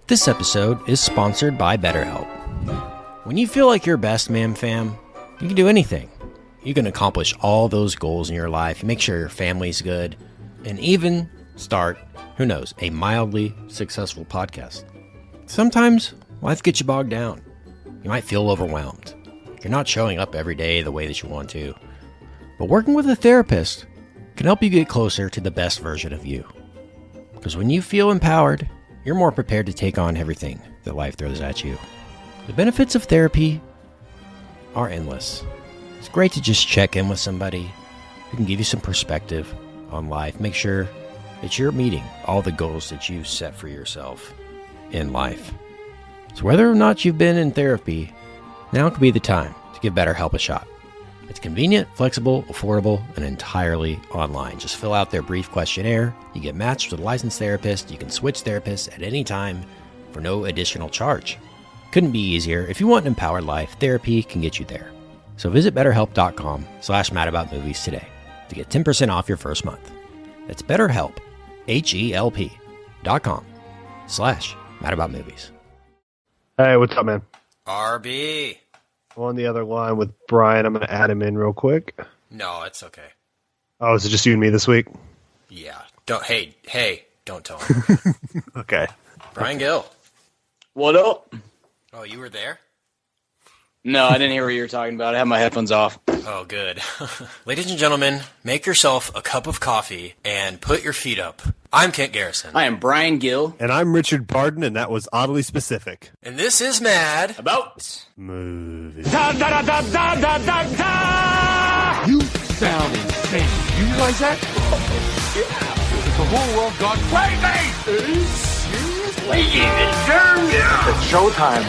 This episode is sponsored by BetterHelp. When you feel like your best, fam, you can do anything. You can accomplish all those goals in your life, make sure your family's good, and even start, who knows, a mildly successful podcast. Sometimes life gets you bogged down. You might feel overwhelmed. You're not showing up every day the way that you want to. But working with a therapist can help you get closer to the best version of you. Because when you feel empowered, you're more prepared to take on everything that life throws at you. The benefits of therapy are endless. It's great to just check in with somebody who can give you some perspective on life. Make sure that you're meeting all the goals that you've set for yourself in life. So whether or not you've been in therapy, now could be the time to give BetterHelp a shot. It's convenient, flexible, affordable, and entirely online. Just fill out their brief questionnaire. You get matched with a licensed therapist. You can switch therapists at any time for no additional charge. Couldn't be easier. If you want an empowered life, therapy can get you there. So visit betterhelp.com/madaboutmovies today to get 10% off your first month. That's BetterHelp, HELP.com/madaboutmovies. Hey, what's up, man? RB. I'm on the other line with Brian. I'm going to add him in real quick. No, it's okay. Oh, is it just you and me this week? Yeah. Hey, don't tell him. Okay. Brian Gill. What up? Oh, you were there? No, I didn't hear what you were talking about. I have my headphones off. Oh, good. Ladies and gentlemen, make yourself a cup of coffee and put your feet up. I'm Kent Garrison. I am Brian Gill. And I'm Richard Barden, and that was oddly specific. And this is Mad About Movies. Da, da, da, da, da, da, da! You sound insane. You realize that? Yeah. The whole world got crazy! Ladies and germs! Yeah. It's showtime.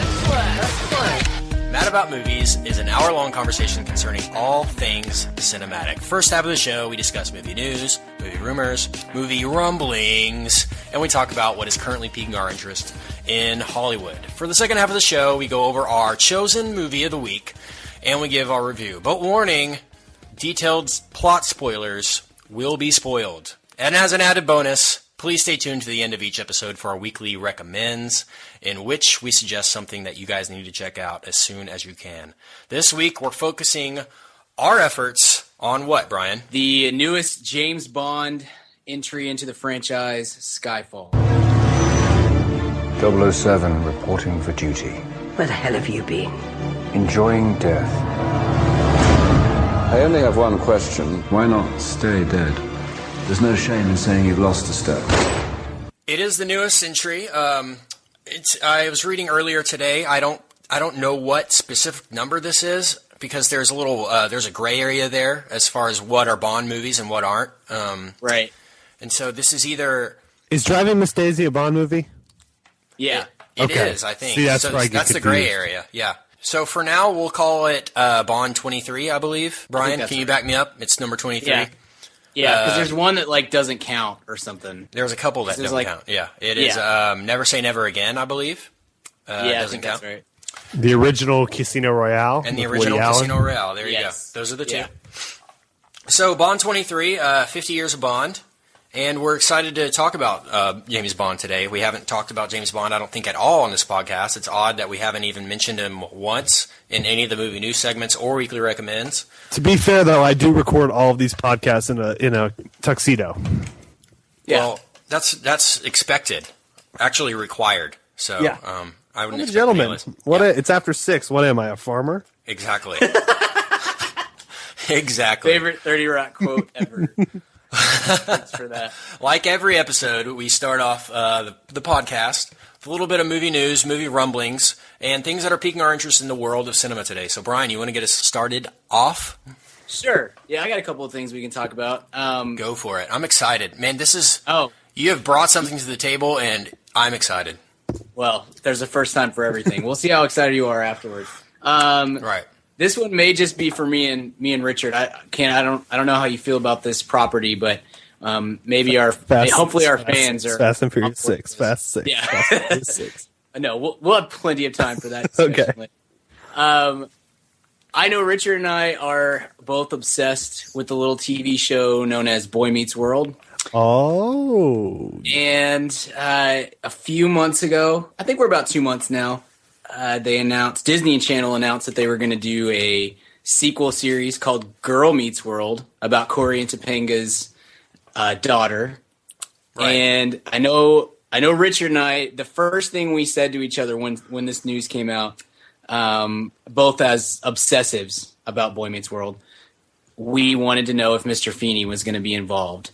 Mad About Movies is an hour-long conversation concerning all things cinematic. First half of the show, we discuss movie news, movie rumors, movie rumblings, and we talk about what is currently piquing our interest in Hollywood. For the second half of the show, we go over our chosen movie of the week, and we give our review. But warning, detailed plot spoilers will be spoiled. And as an added bonus, please stay tuned to the end of each episode for our weekly recommends, in which we suggest something that you guys need to check out as soon as you can. This week, we're focusing our efforts on what, Brian? the newest James Bond entry into the franchise, Skyfall. 007 reporting for duty. Where the hell have you been? Enjoying death. I only have one question. Why not stay dead? There's no shame in saying you've lost a step. It is the newest entry. I was reading earlier today. I don't know what specific number this is because there's a gray area there as far as what are Bond movies and what aren't. Right. And so this is either Is Driving Miss Daisy a Bond movie? Yeah. it Okay. is, I think. See, that's so where I get that's the gray confused. area. Yeah. So for now, we'll call it Bond 23, I believe. Brian, that's can you right. back me up? It's number 23. Yeah. Yeah, because there's one that doesn't count or something. There's a couple that don't count. Yeah, it is Never Say Never Again, I believe. I doesn't think count. that's right. The original Casino Royale. And the with original Woody Allen. Casino Royale. There you Yes. go. Those are the two. Yeah. So Bond 23, 50 years of Bond. And we're excited to talk about James Bond today. We haven't talked about James Bond, I don't think, at all on this podcast. It's odd that we haven't even mentioned him once in any of the movie news segments or weekly recommends. To be fair, though, I do record all of these podcasts in a tuxedo. Yeah. Well, that's expected, actually required. So Yeah. I wouldn't I'm a expect gentleman. any less. It's after 6. What am I, a farmer? Exactly. Exactly. Favorite 30 Rock quote ever. Thanks for that. Like every episode, we start off the podcast with a little bit of movie news, movie rumblings, and things that are piquing our interest in the world of cinema today. So, Brian, you want to get us started off? Sure. Yeah, I got a couple of things we can talk about. Go for it. I'm excited. Man, this is... Oh, You have brought something to the table, and I'm excited. well, there's a first time for everything. We'll see how excited you are afterwards. Right. This one may just be for me and Richard. I don't know how you feel about this property, but maybe hopefully our fans are Fast and Furious 6. Fast 6. Yeah. Fast and Furious 6. No, we'll have plenty of time for that. Okay. I know Richard and I are both obsessed with the little TV show known as Boy Meets World. Oh. And a few months ago, I think we're about 2 months now, Disney Channel announced that they were going to do a sequel series called Girl Meets World about Corey and Topanga's daughter. Right. And I know Richard and I, the first thing we said to each other when this news came out, both as obsessives about Boy Meets World, we wanted to know if Mr. Feeney was going to be involved.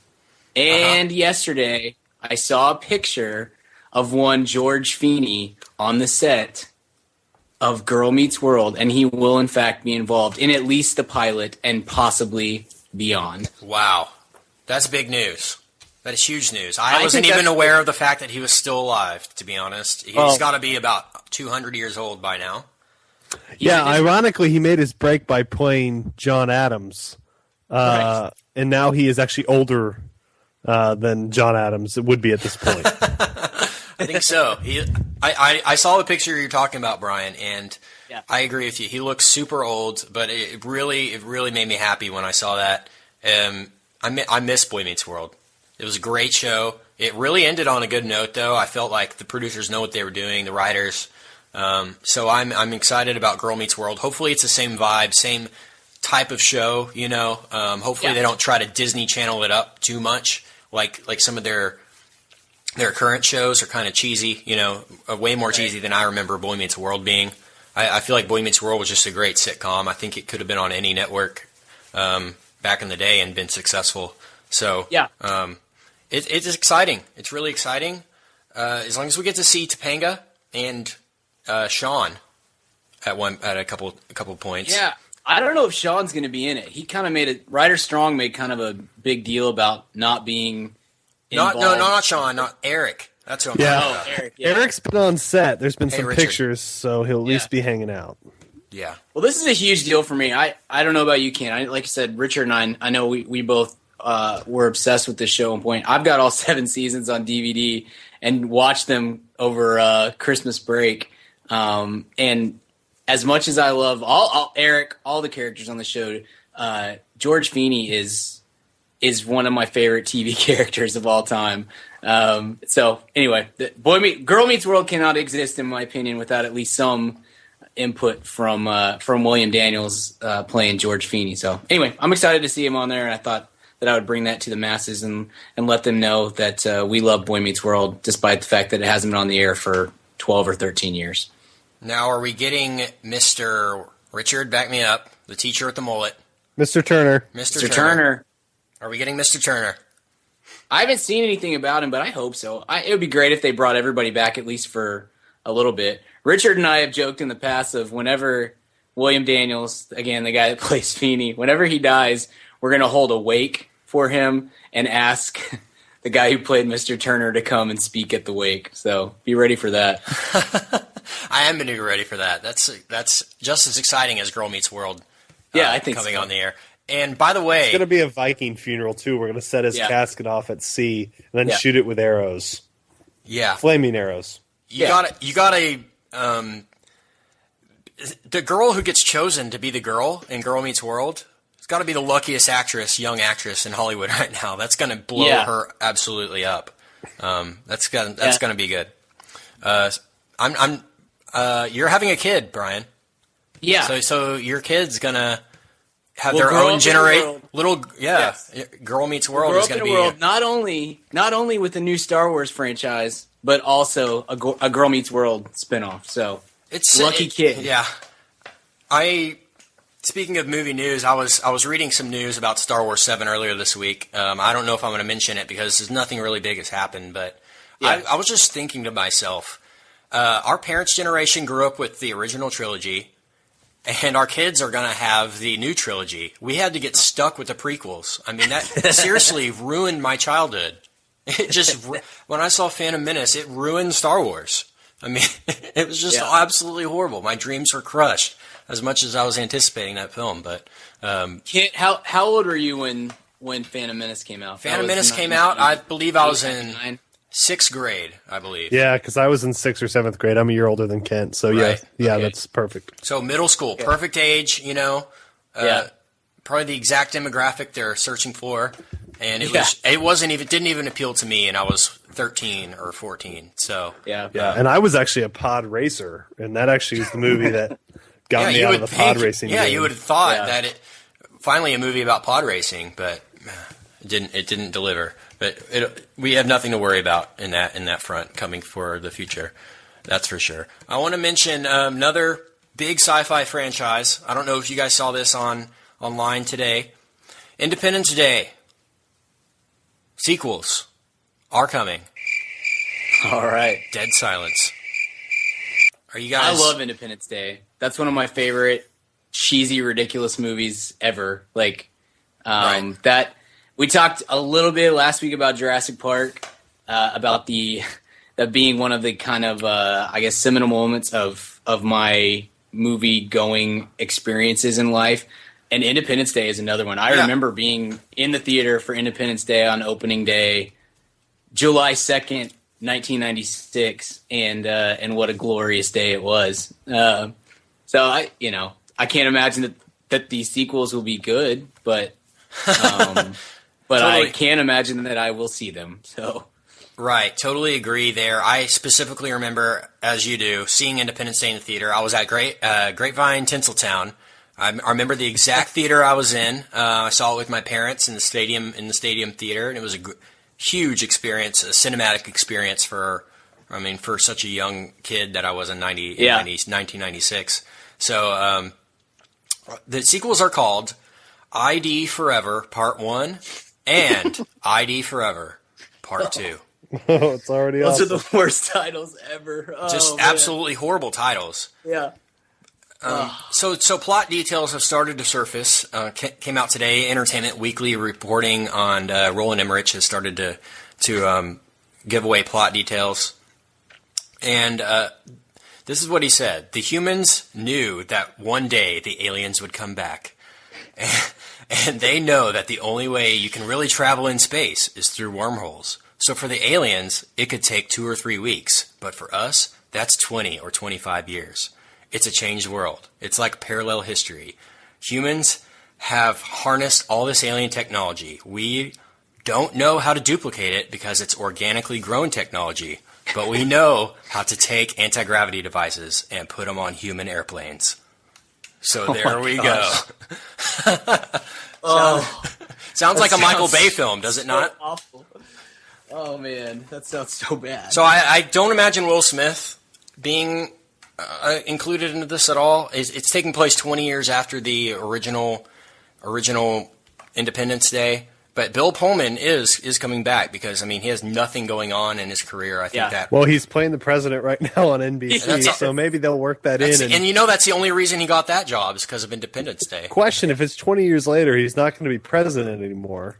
And yesterday, I saw a picture of one George Feeney on the set of Girl Meets World, and he will, in fact, be involved in at least the pilot and possibly beyond. Wow. That's big news. That is huge news. I wasn't even aware of the fact that he was still alive, to be honest. He's got to be about 200 years old by now. Yeah, ironically, he made his break by playing John Adams. Right. And now he is actually older than John Adams would be at this point. I think so. I saw the picture you're talking about, Brian, and I agree with you. He looks super old, but it really made me happy when I saw that. I miss Boy Meets World. It was a great show. It really ended on a good note, though. I felt like the producers know what they were doing, the writers. So I'm excited about Girl Meets World. Hopefully it's the same vibe, same type of show, you know. Hopefully they don't try to Disney Channel it up too much, like some of their current shows are kind of cheesy, you know, way more cheesy than I remember Boy Meets World being. I feel like Boy Meets World was just a great sitcom. I think it could have been on any network back in the day and been successful. So it's exciting. It's really exciting. As long as we get to see Topanga and Sean at a couple points. Yeah, I don't know if Sean's going to be in it. He kind of made it. Ryder Strong made kind of a big deal about not being involved. Not Sean, not Eric. That's what I'm talking about. Eric. Yeah. Eric's been on set. There's been some Richard. pictures, so he'll at least be hanging out. Yeah. Well, this is a huge deal for me. I don't know about you, Ken. Like I said, Richard and I know we both were obsessed with this show at one point. I've got all 7 seasons on DVD and watched them over Christmas break. And as much as I love all Eric, all the characters on the show, George Feeney is one of my favorite TV characters of all time. So anyway, Girl Meets World cannot exist, in my opinion, without at least some input from William Daniels playing George Feeney. So anyway, I'm excited to see him on there, and I thought that I would bring that to the masses and let them know that we love Boy Meets World, despite the fact that it hasn't been on the air for 12 or 13 years. Now, are we getting Mr. Richard, back me up, the teacher with the mullet? Mr. Turner. Mr. Turner. Are we getting Mr. Turner? I haven't seen anything about him, but I hope so. It would be great if they brought everybody back at least for a little bit. Richard and I have joked in the past of whenever William Daniels, again, the guy that plays Feeney, whenever he dies, we're going to hold a wake for him and ask the guy who played Mr. Turner to come and speak at the wake. So be ready for that. I am going to be ready for that. That's just as exciting as Girl Meets World. I think coming so. on the air. And by the way, it's going to be a Viking funeral too. We're going to set his casket off at sea and then shoot it with arrows. Yeah, flaming arrows. You got a the girl who gets chosen to be the girl in Girl Meets World. It's got to be the luckiest young actress in Hollywood right now. That's going to blow her absolutely up. That's going to be good. You're having a kid, Brian. Yeah. So your kid's gonna have their own generate little Girl Meets World is going to be world, not only with the new Star Wars franchise, but also a Girl Meets World spinoff. So it's lucky kid. Yeah. Speaking of movie news, I was reading some news about Star Wars 7 earlier this week. I don't know if I'm going to mention it because there's nothing really big has happened, but I was just thinking to myself, our parents' generation grew up with the original trilogy, and our kids are going to have the new trilogy. We had to get stuck with the prequels. I mean, that seriously ruined my childhood. It just when I saw Phantom Menace, it ruined Star Wars. I mean, it was just absolutely horrible. My dreams were crushed as much as I was anticipating that film. But how old were you when Phantom Menace came out? Phantom Menace came out. I believe I was in 6th grade, I believe. Yeah, because I was in 6th or 7th grade. I'm a year older than Kent, so right. Okay. That's perfect. So middle school, perfect age, you know. Probably the exact demographic they're searching for. and it didn't even appeal to me, and I was 13 or 14. So yeah, and I was actually a pod racer, and that actually was the movie that got me out of the pod racing. Yeah, game. You would have thought that it finally a movie about pod racing, but it didn't deliver. But we have nothing to worry about in that front coming for the future. That's for sure. I want to mention another big sci-fi franchise. I don't know if you guys saw this online today. Independence Day. Sequels are coming. All right. Dead silence. Are you guys? I love Independence Day. That's one of my favorite cheesy, ridiculous movies ever. Like that. We talked a little bit last week about Jurassic Park, about that being one of the kind of I guess seminal moments of my movie going experiences in life. And Independence Day is another one. I remember being in the theater for Independence Day on opening day, July 2nd, 1996, and what a glorious day it was. So I can't imagine that these sequels will be good, but I can imagine that I will see them. So right, totally agree there. I specifically remember, as you do, seeing Independence Day in the theater. I was at Grapevine, Tinseltown. I remember the exact theater I was in. I saw it with my parents in the stadium theater, and it was a huge experience, a cinematic experience for such a young kid that I was in 1996. So the sequels are called ID Forever Part 1 and ID Forever Part 2. Oh, it's already Those awesome. are the worst titles ever. Just absolutely horrible titles. Yeah. So plot details have started to surface. Came out today. Entertainment Weekly reporting on Roland Emmerich has started to give away plot details. And this is what he said. The humans knew that one day the aliens would come back. And they know that the only way you can really travel in space is through wormholes. So for the aliens, it could take 2 or 3 weeks. But for us, that's 20 or 25 years. It's a changed world. It's like parallel history. Humans have harnessed all this alien technology. We don't know how to duplicate it because it's organically grown technology. But we know how to take anti-gravity devices and put them on human airplanes. So there we go. Sounds like a Michael Bay film, does it not? Awful. Oh, man. That sounds so bad. So I don't imagine Will Smith being included into this at all. It's taking place 20 years after the original Independence Day. But Bill Pullman is coming back because, he has nothing going on in his career. I think that. Well, he's playing the president right now on NBC, so maybe they'll work that in. And that's the only reason he got that job is because of Independence Day. Question, if it's 20 years later, he's not going to be president anymore.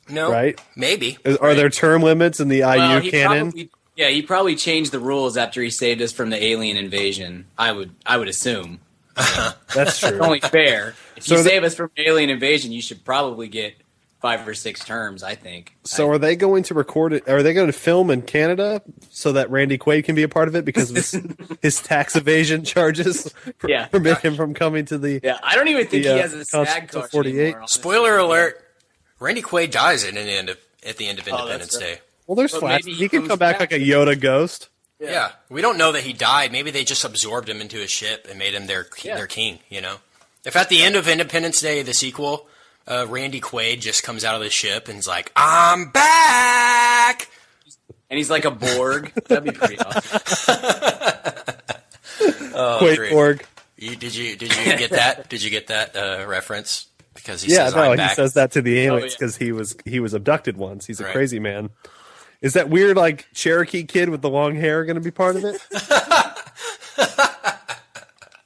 No. Right? Maybe. Are there term limits in the IU canon? He probably changed the rules after he saved us from the alien invasion. I would assume. That's true. It's only fair. If you save us from alien invasion, you should probably get 5 or 6 terms, I think. So are they going to record it? Are they going to film in Canada so that Randy Quaid can be a part of it because of his tax evasion charges permit him from coming to the... Yeah, I don't even think he has a SAG card 48. anymore. Spoiler alert, Randy Quaid dies at the end of Independence Day. Well, there's flash. He can come back like a Yoda ghost. Yeah, we don't know that he died. Maybe they just absorbed him into a ship and made him their king, If at the end of Independence Day, the sequel... Randy Quaid just comes out of the ship and is like, "I'm back," and he's like a Borg. That'd be pretty awesome. Quaid Borg. Did you get that? Did you get that reference? Because he says, "I'm back." He says that to the aliens because he was abducted once. He's a crazy man. Is that weird, like Cherokee kid with the long hair, going to be part of it?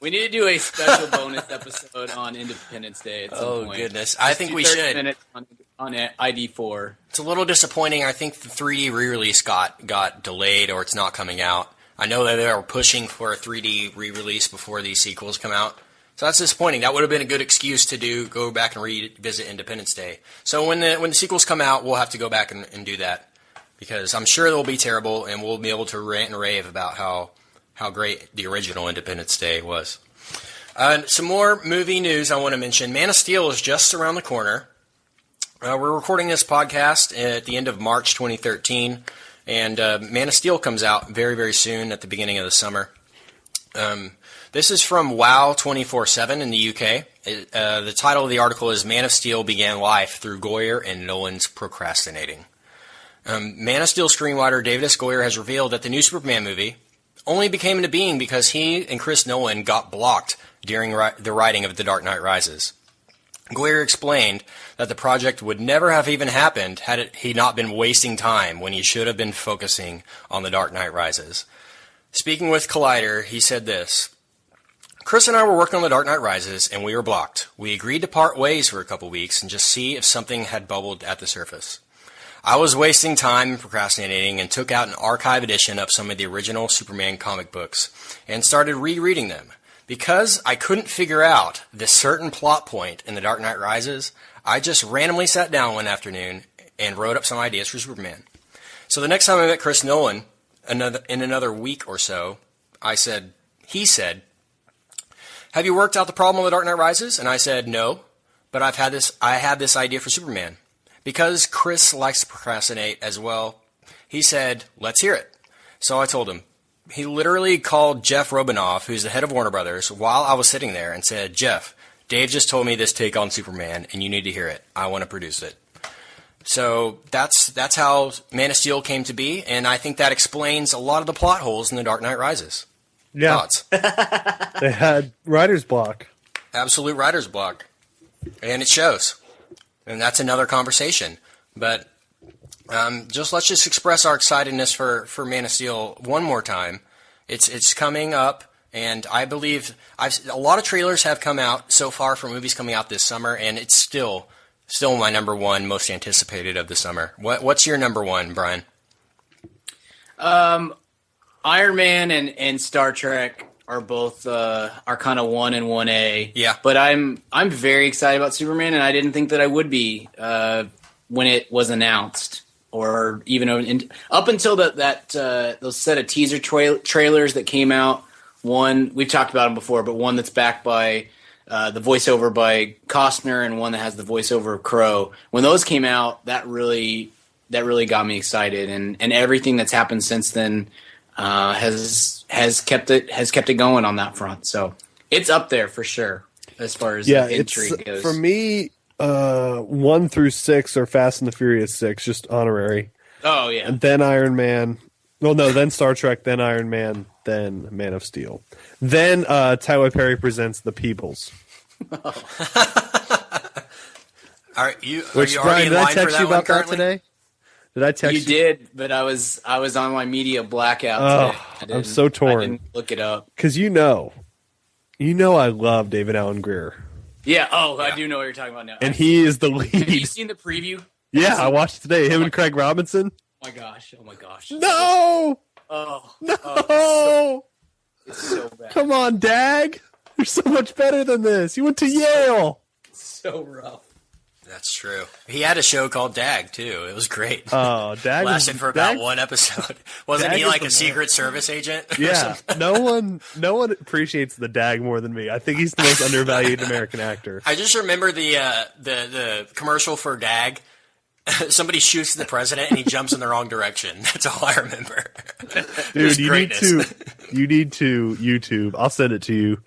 We need to do a special bonus episode on Independence Day at some point. Oh, goodness. I think we should. Minutes on ID4. It's a little disappointing. I think the 3D re-release got delayed or it's not coming out. I know that they were pushing for a 3D re-release before these sequels come out. So that's disappointing. That would have been a good excuse to go back and revisit Independence Day. So when the sequels come out, we'll have to go back and do that. Because I'm sure they'll be terrible and we'll be able to rant and rave about how great the original Independence Day was. Some more movie news I want to mention. Man of Steel is just around the corner. We're recording this podcast at the end of March 2013, and Man of Steel comes out very, very soon at the beginning of the summer. This is from WoW 24/7 in the UK. The title of the article is Man of Steel Began Life Through Goyer and Nolan's Procrastinating. Man of Steel screenwriter David S. Goyer has revealed that the new Superman movie only became into being because he and Chris Nolan got blocked during the writing of The Dark Knight Rises. Goyer explained that the project would never have even happened had he not been wasting time when he should have been focusing on The Dark Knight Rises. Speaking with Collider, he said this: Chris and I were working on The Dark Knight Rises, and we were blocked. We agreed to part ways for a couple weeks and just see if something had bubbled at the surface. I was wasting time and procrastinating and took out an archive edition of some of the original Superman comic books and started rereading them. Because I couldn't figure out this certain plot point in The Dark Knight Rises, I just randomly sat down one afternoon and wrote up some ideas for Superman. So the next time I met Chris Nolan, in another week or so, he said, have you worked out the problem of The Dark Knight Rises? And I said, no, but I had this idea for Superman. Because Chris likes to procrastinate as well, he said, let's hear it. So I told him. He literally called Jeff Robinoff, who's the head of Warner Brothers, while I was sitting there and said, Jeff, Dave just told me this take on Superman, and you need to hear it. I want to produce it. So that's how Man of Steel came to be, and I think that explains a lot of the plot holes in The Dark Knight Rises. Yeah. Thoughts? They had writer's block. Absolute writer's block. And it shows. And that's another conversation. But let's just express our excitedness for Man of Steel one more time. It's coming up, and I believe a lot of trailers have come out so far for movies coming out this summer, and it's still my number one most anticipated of the summer. What's your number one, Brian? Iron Man and Star Trek are both are kind of 1 and 1A. Yeah. But I'm very excited about Superman, and I didn't think that I would be when it was announced, or even up until those set of teaser trailers that came out. One we've talked about them before, but one that's backed by the voiceover by Costner, and one that has the voiceover of Crow. When those came out, that really got me excited, and everything that's happened since then has kept it going on that front. So it's up there for sure as far as intrigue goes. For me, 1 through 6 are Fast and the Furious 6, just honorary. Oh yeah, and then Iron Man. Well, no, then Star Trek, then Iron Man, then Man of Steel, then Tyler Perry presents The Peebles. Are you Brian, already in did I line for text that you one about that currently? today? Did I text you? You did, but I was on my media blackout today. I'm so torn. I didn't look it up. Because you know I love David Allen Greer. Yeah. Oh, I do know what you're talking about now. And he is the lead. Have you seen the preview? Yeah, I watched it today. Him and Craig Robinson. Oh my gosh. No! Oh. No! It's so bad. Come on, Dag. You're so much better than this. You went to Yale. It's so rough. That's true. He had a show called Dag, too. It was great. Oh, Dag lasted for about one episode. Wasn't he like a Secret Service agent? Yeah. No one appreciates the Dag more than me. I think he's the most undervalued American actor. I just remember the commercial for Dag. Somebody shoots the president and he jumps in the wrong direction. That's all I remember. Dude, you need to YouTube. I'll send it to you.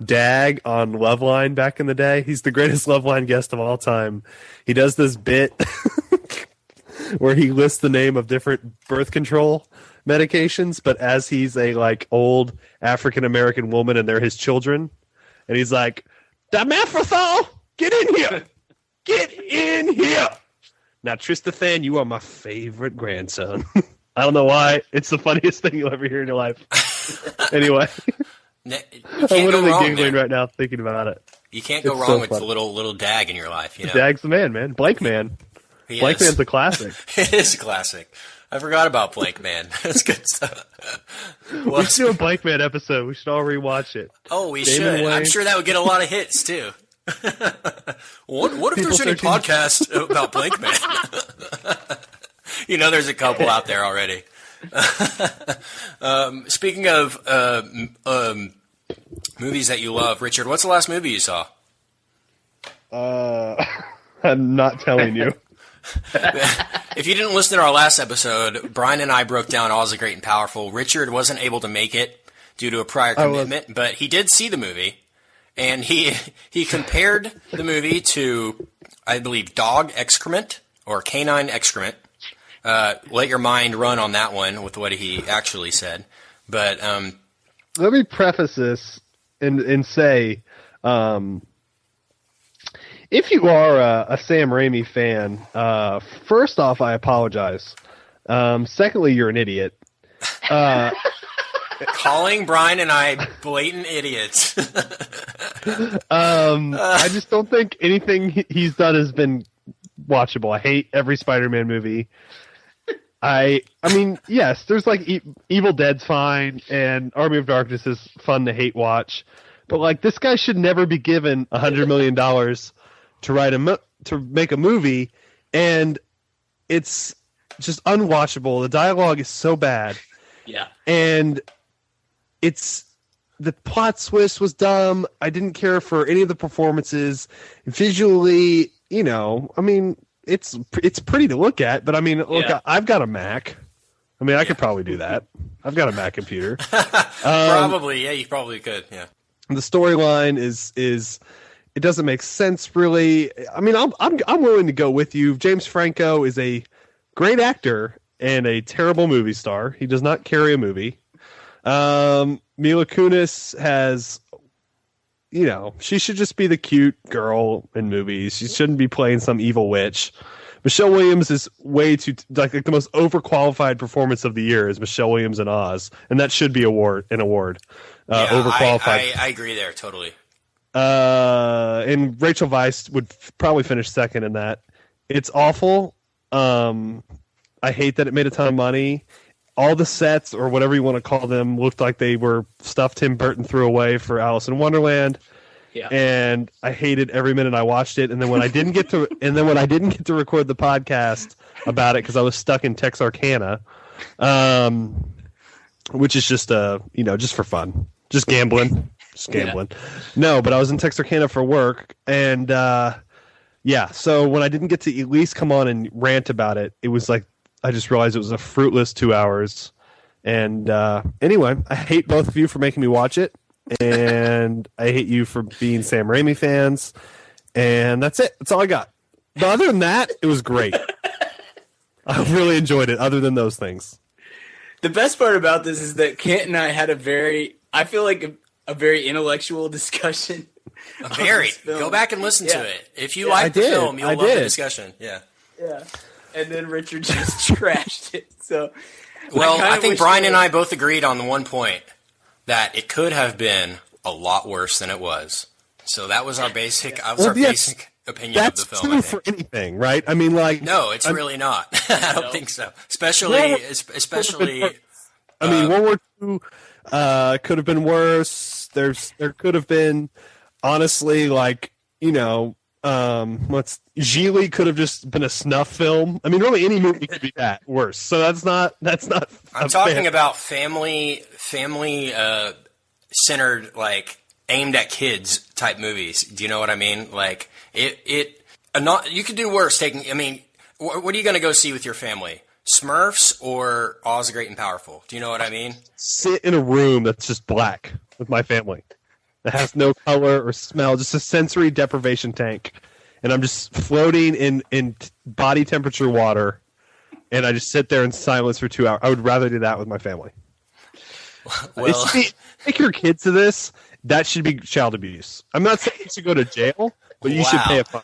Dag on Loveline back in the day. He's the greatest Loveline guest of all time. He does this bit where he lists the name of different birth control medications, but as he's a old African American woman and they're his children, and he's like, "Dimethylthol, get in here, get in here." Now, Tristan, you are my favorite grandson. I don't know why. It's the funniest thing you'll ever hear in your life. Anyway. I'm literally giggling right now thinking about it. You can't go wrong with the little Dag in your life. You know? Dag's the man. Blank Man. Blank Man's a classic. It is a classic. I forgot about Blank Man. That's good stuff. We should do a Blank Man episode. We should all rewatch it. Oh, we should. I'm sure that would get a lot of hits, too. What if there's any podcast about Blank Man? There's a couple out there already. Speaking of movies that you love, Richard, what's the last movie you saw? I'm not telling you. If you didn't listen to our last episode, Brian and I broke down Oz the Great and Powerful. Richard wasn't able to make it due to a prior commitment, but he did see the movie, and he compared the movie to, I believe, dog excrement or canine excrement. Let your mind run on that one with what he actually said. But let me preface this and say, if you are a Sam Raimi fan, first off, I apologize. Secondly, you're an idiot. Calling Brian and I blatant idiots. I just don't think anything he's done has been watchable. I hate every Spider-Man movie. I mean, yes, there's like Evil Dead's fine, and Army of Darkness is fun to hate watch, but like this guy should never be given $100 million to make a movie, and it's just unwatchable. The dialogue is so bad. Yeah, and the plot twist was dumb. I didn't care for any of the performances. Visually, I mean, it's pretty to look at, but I mean, look, I've got a Mac. I mean, I could probably do that. I've got a Mac computer. Probably, yeah, you probably could. Yeah. The storyline is it doesn't make sense really. I mean, I'm willing to go with you. James Franco is a great actor and a terrible movie star. He does not carry a movie. Mila Kunis has, she should just be the cute girl in movies. She shouldn't be playing some evil witch. Michelle Williams is way too, like the most overqualified performance of the year is Michelle Williams in Oz, and that should be an award. Overqualified. I agree there totally. And Rachel Weisz would probably finish second in that. It's awful. I hate that it made a ton of money. All the sets, or whatever you want to call them, looked like they were stuff Tim Burton threw away for Alice in Wonderland. Yeah. And I hated every minute I watched it. And then when I didn't get to record the podcast about it because I was stuck in Texarkana, which is just just for fun, just gambling. Yeah. No, but I was in Texarkana for work, and so when I didn't get to at least come on and rant about it, it was like I just realized it was a fruitless 2 hours. And anyway, I hate both of you for making me watch it, and I hate you for being Sam Raimi fans, and that's it. That's all I got. But other than that, it was great. I really enjoyed it, other than those things. The best part about this is that Kent and I had a very intellectual discussion. Go back and listen to it. If you like the film, you'll love the discussion. Yeah. Yeah. And then Richard just trashed it. So, I think Brian and I both agreed on the one point that it could have been a lot worse than it was. So that was our basic basic opinion of the film. That's true for anything, right? I mean, like, no, it's really not. I don't think so. Especially. I mean, World War II could have been worse. There could have been, honestly, like, Gigli could have just been a snuff film. I mean, really, any movie could be that worse. So that's not. I'm talking about family centered, like aimed at kids type movies. Do you know what I mean? Like you could do worse. I mean, what are you going to go see with your family? Smurfs or Oz the Great and Powerful? Do you know what I mean? Sit in a room that's just black with my family. That has no color or smell, just a sensory deprivation tank. And I'm just floating in body temperature water, and I just sit there in silence for 2 hours. I would rather do that with my family. Well, take your kids to this. That should be child abuse. I'm not saying you should go to jail, but you should pay a fine.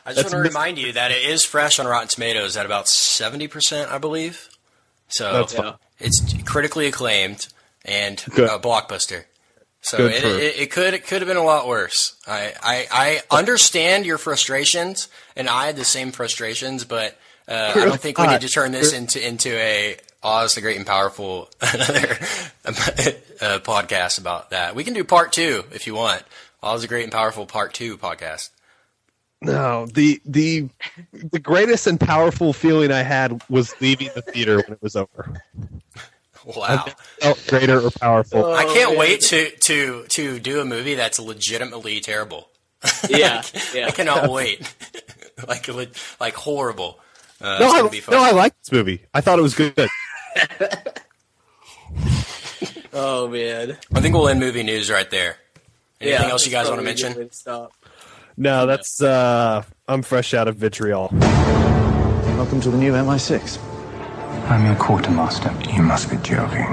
I just want to remind you that it is fresh on Rotten Tomatoes at about 70%, I believe. So it's critically acclaimed and a blockbuster. So it could have been a lot worse. I understand your frustrations, and I had the same frustrations, but I don't think we need to turn this into a Oz the Great and Powerful another podcast about that. We can do part 2 if you want. Oz the Great and Powerful part 2 podcast. No, the greatest and powerful feeling I had was leaving the theater when it was over. Wow. Felt greater or powerful. I can't wait to do a movie that's legitimately terrible. Yeah. I cannot wait. like horrible. No, I like this movie. I thought it was good. Oh man, I think we'll end movie news right there. Anything else you guys want to probably a good mention? way to stop. No, that's I'm fresh out of vitriol. Welcome to the new MI6. I'm your quartermaster. You must be joking.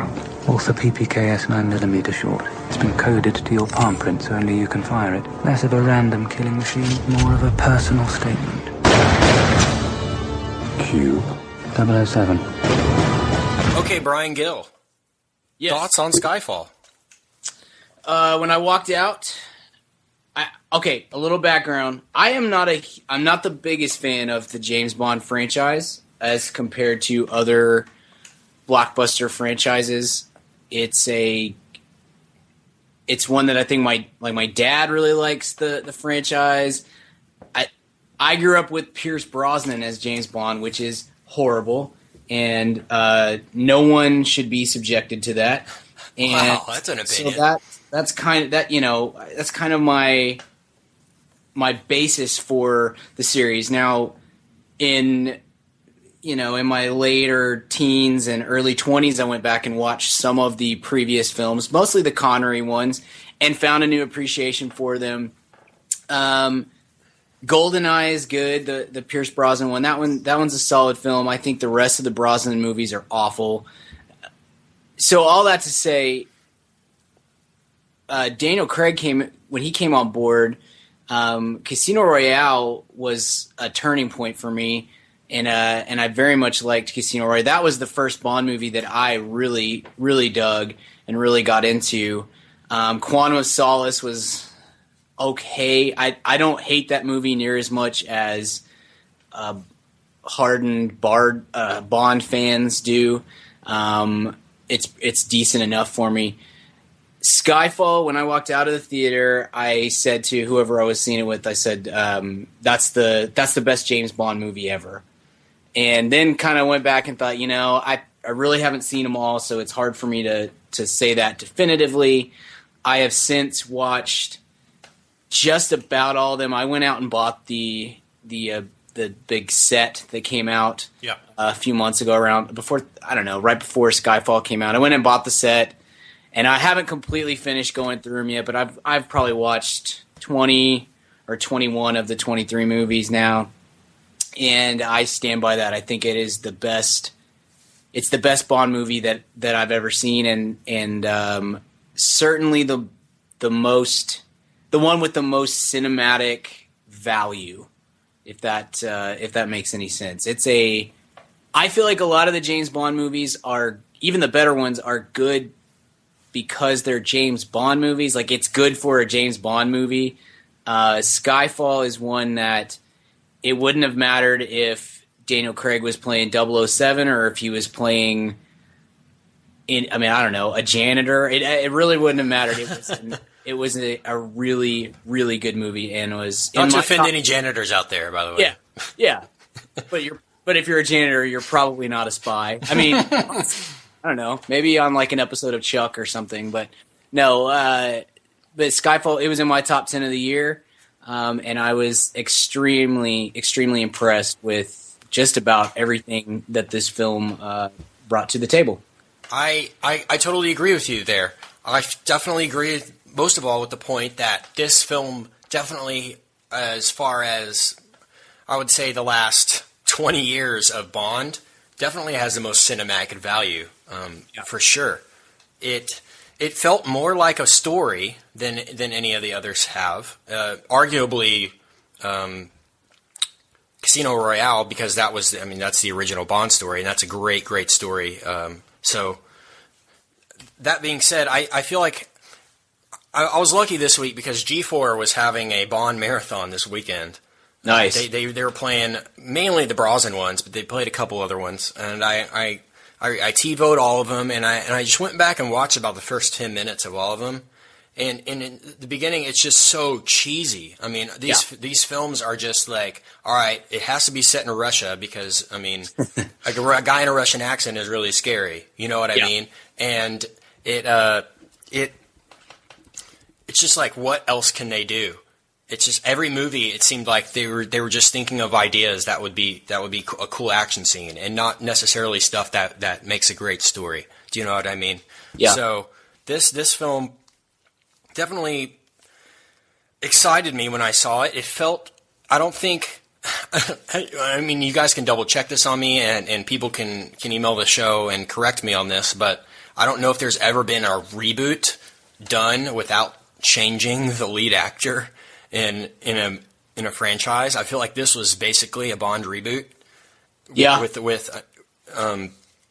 Author PPKS 9mm short. It's been coded to your palm print so only you can fire it. Less of a random killing machine, more of a personal statement. Q. 007. Okay, Brian Gill. Yes. Thoughts on Skyfall? When I walked out, a little background. I'm not the biggest fan of the James Bond franchise as compared to other blockbuster franchises. It's one that I think my dad really likes the franchise. I grew up with Pierce Brosnan as James Bond, which is horrible, and no one should be subjected to that. And wow, that's an opinion. So that's kind of my basis for the series. Now, in my later teens and early 20s, I went back and watched some of the previous films, mostly the Connery ones, and found a new appreciation for them. GoldenEye is good, the Pierce Brosnan one. That one's a solid film. I think the rest of the Brosnan movies are awful. So all that to say, Daniel Craig when he came on board. Casino Royale was a turning point for me, and I very much liked Casino Royale. That was the first Bond movie that I really, really dug and really got into. Quantum of Solace was okay. I don't hate that movie near as much as hardened Bond fans do. It's decent enough for me. Skyfall, when I walked out of the theater, I said to whoever I was seeing it with, I said, that's the best James Bond movie ever. And then kind of went back and thought, I really haven't seen them all, so it's hard for me to say that definitively. I have since watched just about all of them. I went out and bought the big set that came out a few months ago right before Skyfall came out. I went and bought the set. And I haven't completely finished going through them yet, but I've probably watched 20 or 21 of the 23 movies now, and I stand by that. I think it is the best. It's the best Bond movie that I've ever seen, and certainly the one with the most cinematic value, if that makes any sense. I feel like a lot of the James Bond movies are, even the better ones, are good because they're James Bond movies. Like, it's good for a James Bond movie. Skyfall is one that it wouldn't have mattered if Daniel Craig was playing 007 or if he was playing a janitor. It really wouldn't have mattered. It was a really, really good movie, and was not to offend any janitors out there, by the way. Yeah. But if you're a janitor, you're probably not a spy. I mean, I don't know, maybe on like an episode of Chuck or something, but no. But Skyfall, it was in my top 10 of the year, and I was extremely, extremely impressed with just about everything that this film brought to the table. I totally agree with you there. I definitely agree, most of all, with the point that this film definitely, as far as I would say the last 20 years of Bond, definitely has the most cinematic value, for sure. It felt more like a story than any of the others have. Arguably, Casino Royale, because that's the original Bond story, and that's a great, great story. So that being said, I feel like I was lucky this week because G4 was having a Bond marathon this weekend. Nice. They were playing mainly the Brosnan ones, but they played a couple other ones, and I TiVoed all of them, and I just went back and watched about the first 10 minutes of all of them, and in the beginning it's just so cheesy. I mean, these films are just like, all right, it has to be set in Russia because like a guy in a Russian accent is really scary. You know what I mean? And it's just like, what else can they do? it's just every movie. It seemed like they were just thinking of ideas that would be a cool action scene, and not necessarily stuff that makes a great story. Do you know what I mean? Yeah. So this film definitely excited me when I saw it. It felt, I don't think, I mean, you guys can double check this on me, and people can email the show and correct me on this, but I don't know if there's ever been a reboot done without changing the lead actor in a franchise. I feel like this was basically a Bond reboot. Yeah. With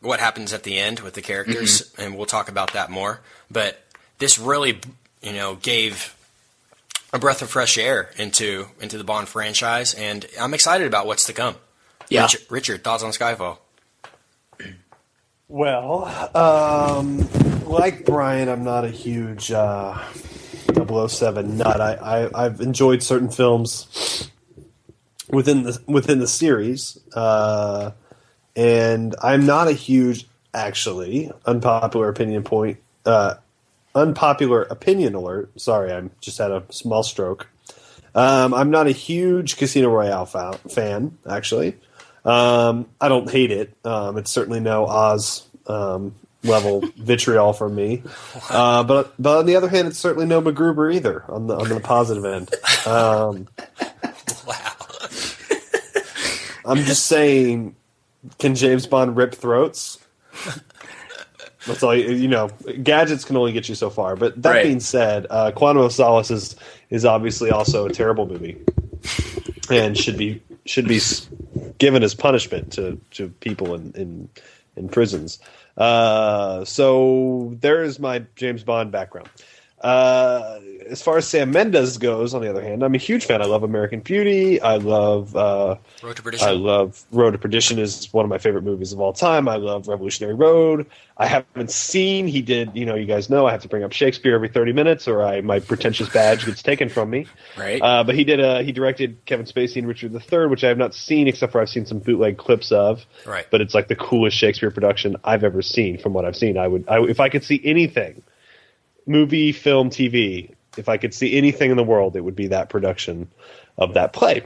what happens at the end with the characters, and we'll talk about that more. But this really, gave a breath of fresh air into the Bond franchise, and I'm excited about what's to come. Yeah. Richard, thoughts on Skyfall? Well, like Brian, I'm not a huge 007 nut. I've enjoyed certain films within the series, and I'm not a huge, actually, unpopular opinion alert. Sorry, I just had a small stroke. I'm not a huge Casino Royale fan, actually. I don't hate it. It's certainly no Oz level vitriol from me. But on the other hand, it's certainly no MacGruber either on the positive end. Wow. I'm just saying, can James Bond rip throats? That's all gadgets can only get you so far. But that being said, Quantum of Solace is obviously also a terrible movie, and should be given as punishment to people in prisons. So there is my James Bond background. As far as Sam Mendes goes, on the other hand, I'm a huge fan. I love American Beauty. I love Road to Perdition. Road to Perdition is one of my favorite movies of all time. I love Revolutionary Road. I haven't seen. He did. You guys know I have to bring up Shakespeare every 30 minutes, or my pretentious badge gets taken from me. Right. But he did. He directed Kevin Spacey and Richard III, which I have not seen, except for I've seen some bootleg clips of. Right. But it's like the coolest Shakespeare production I've ever seen. From what I've seen, if I could see anything. Movie, film, TV, if I could see anything in the world, it would be that production of that play.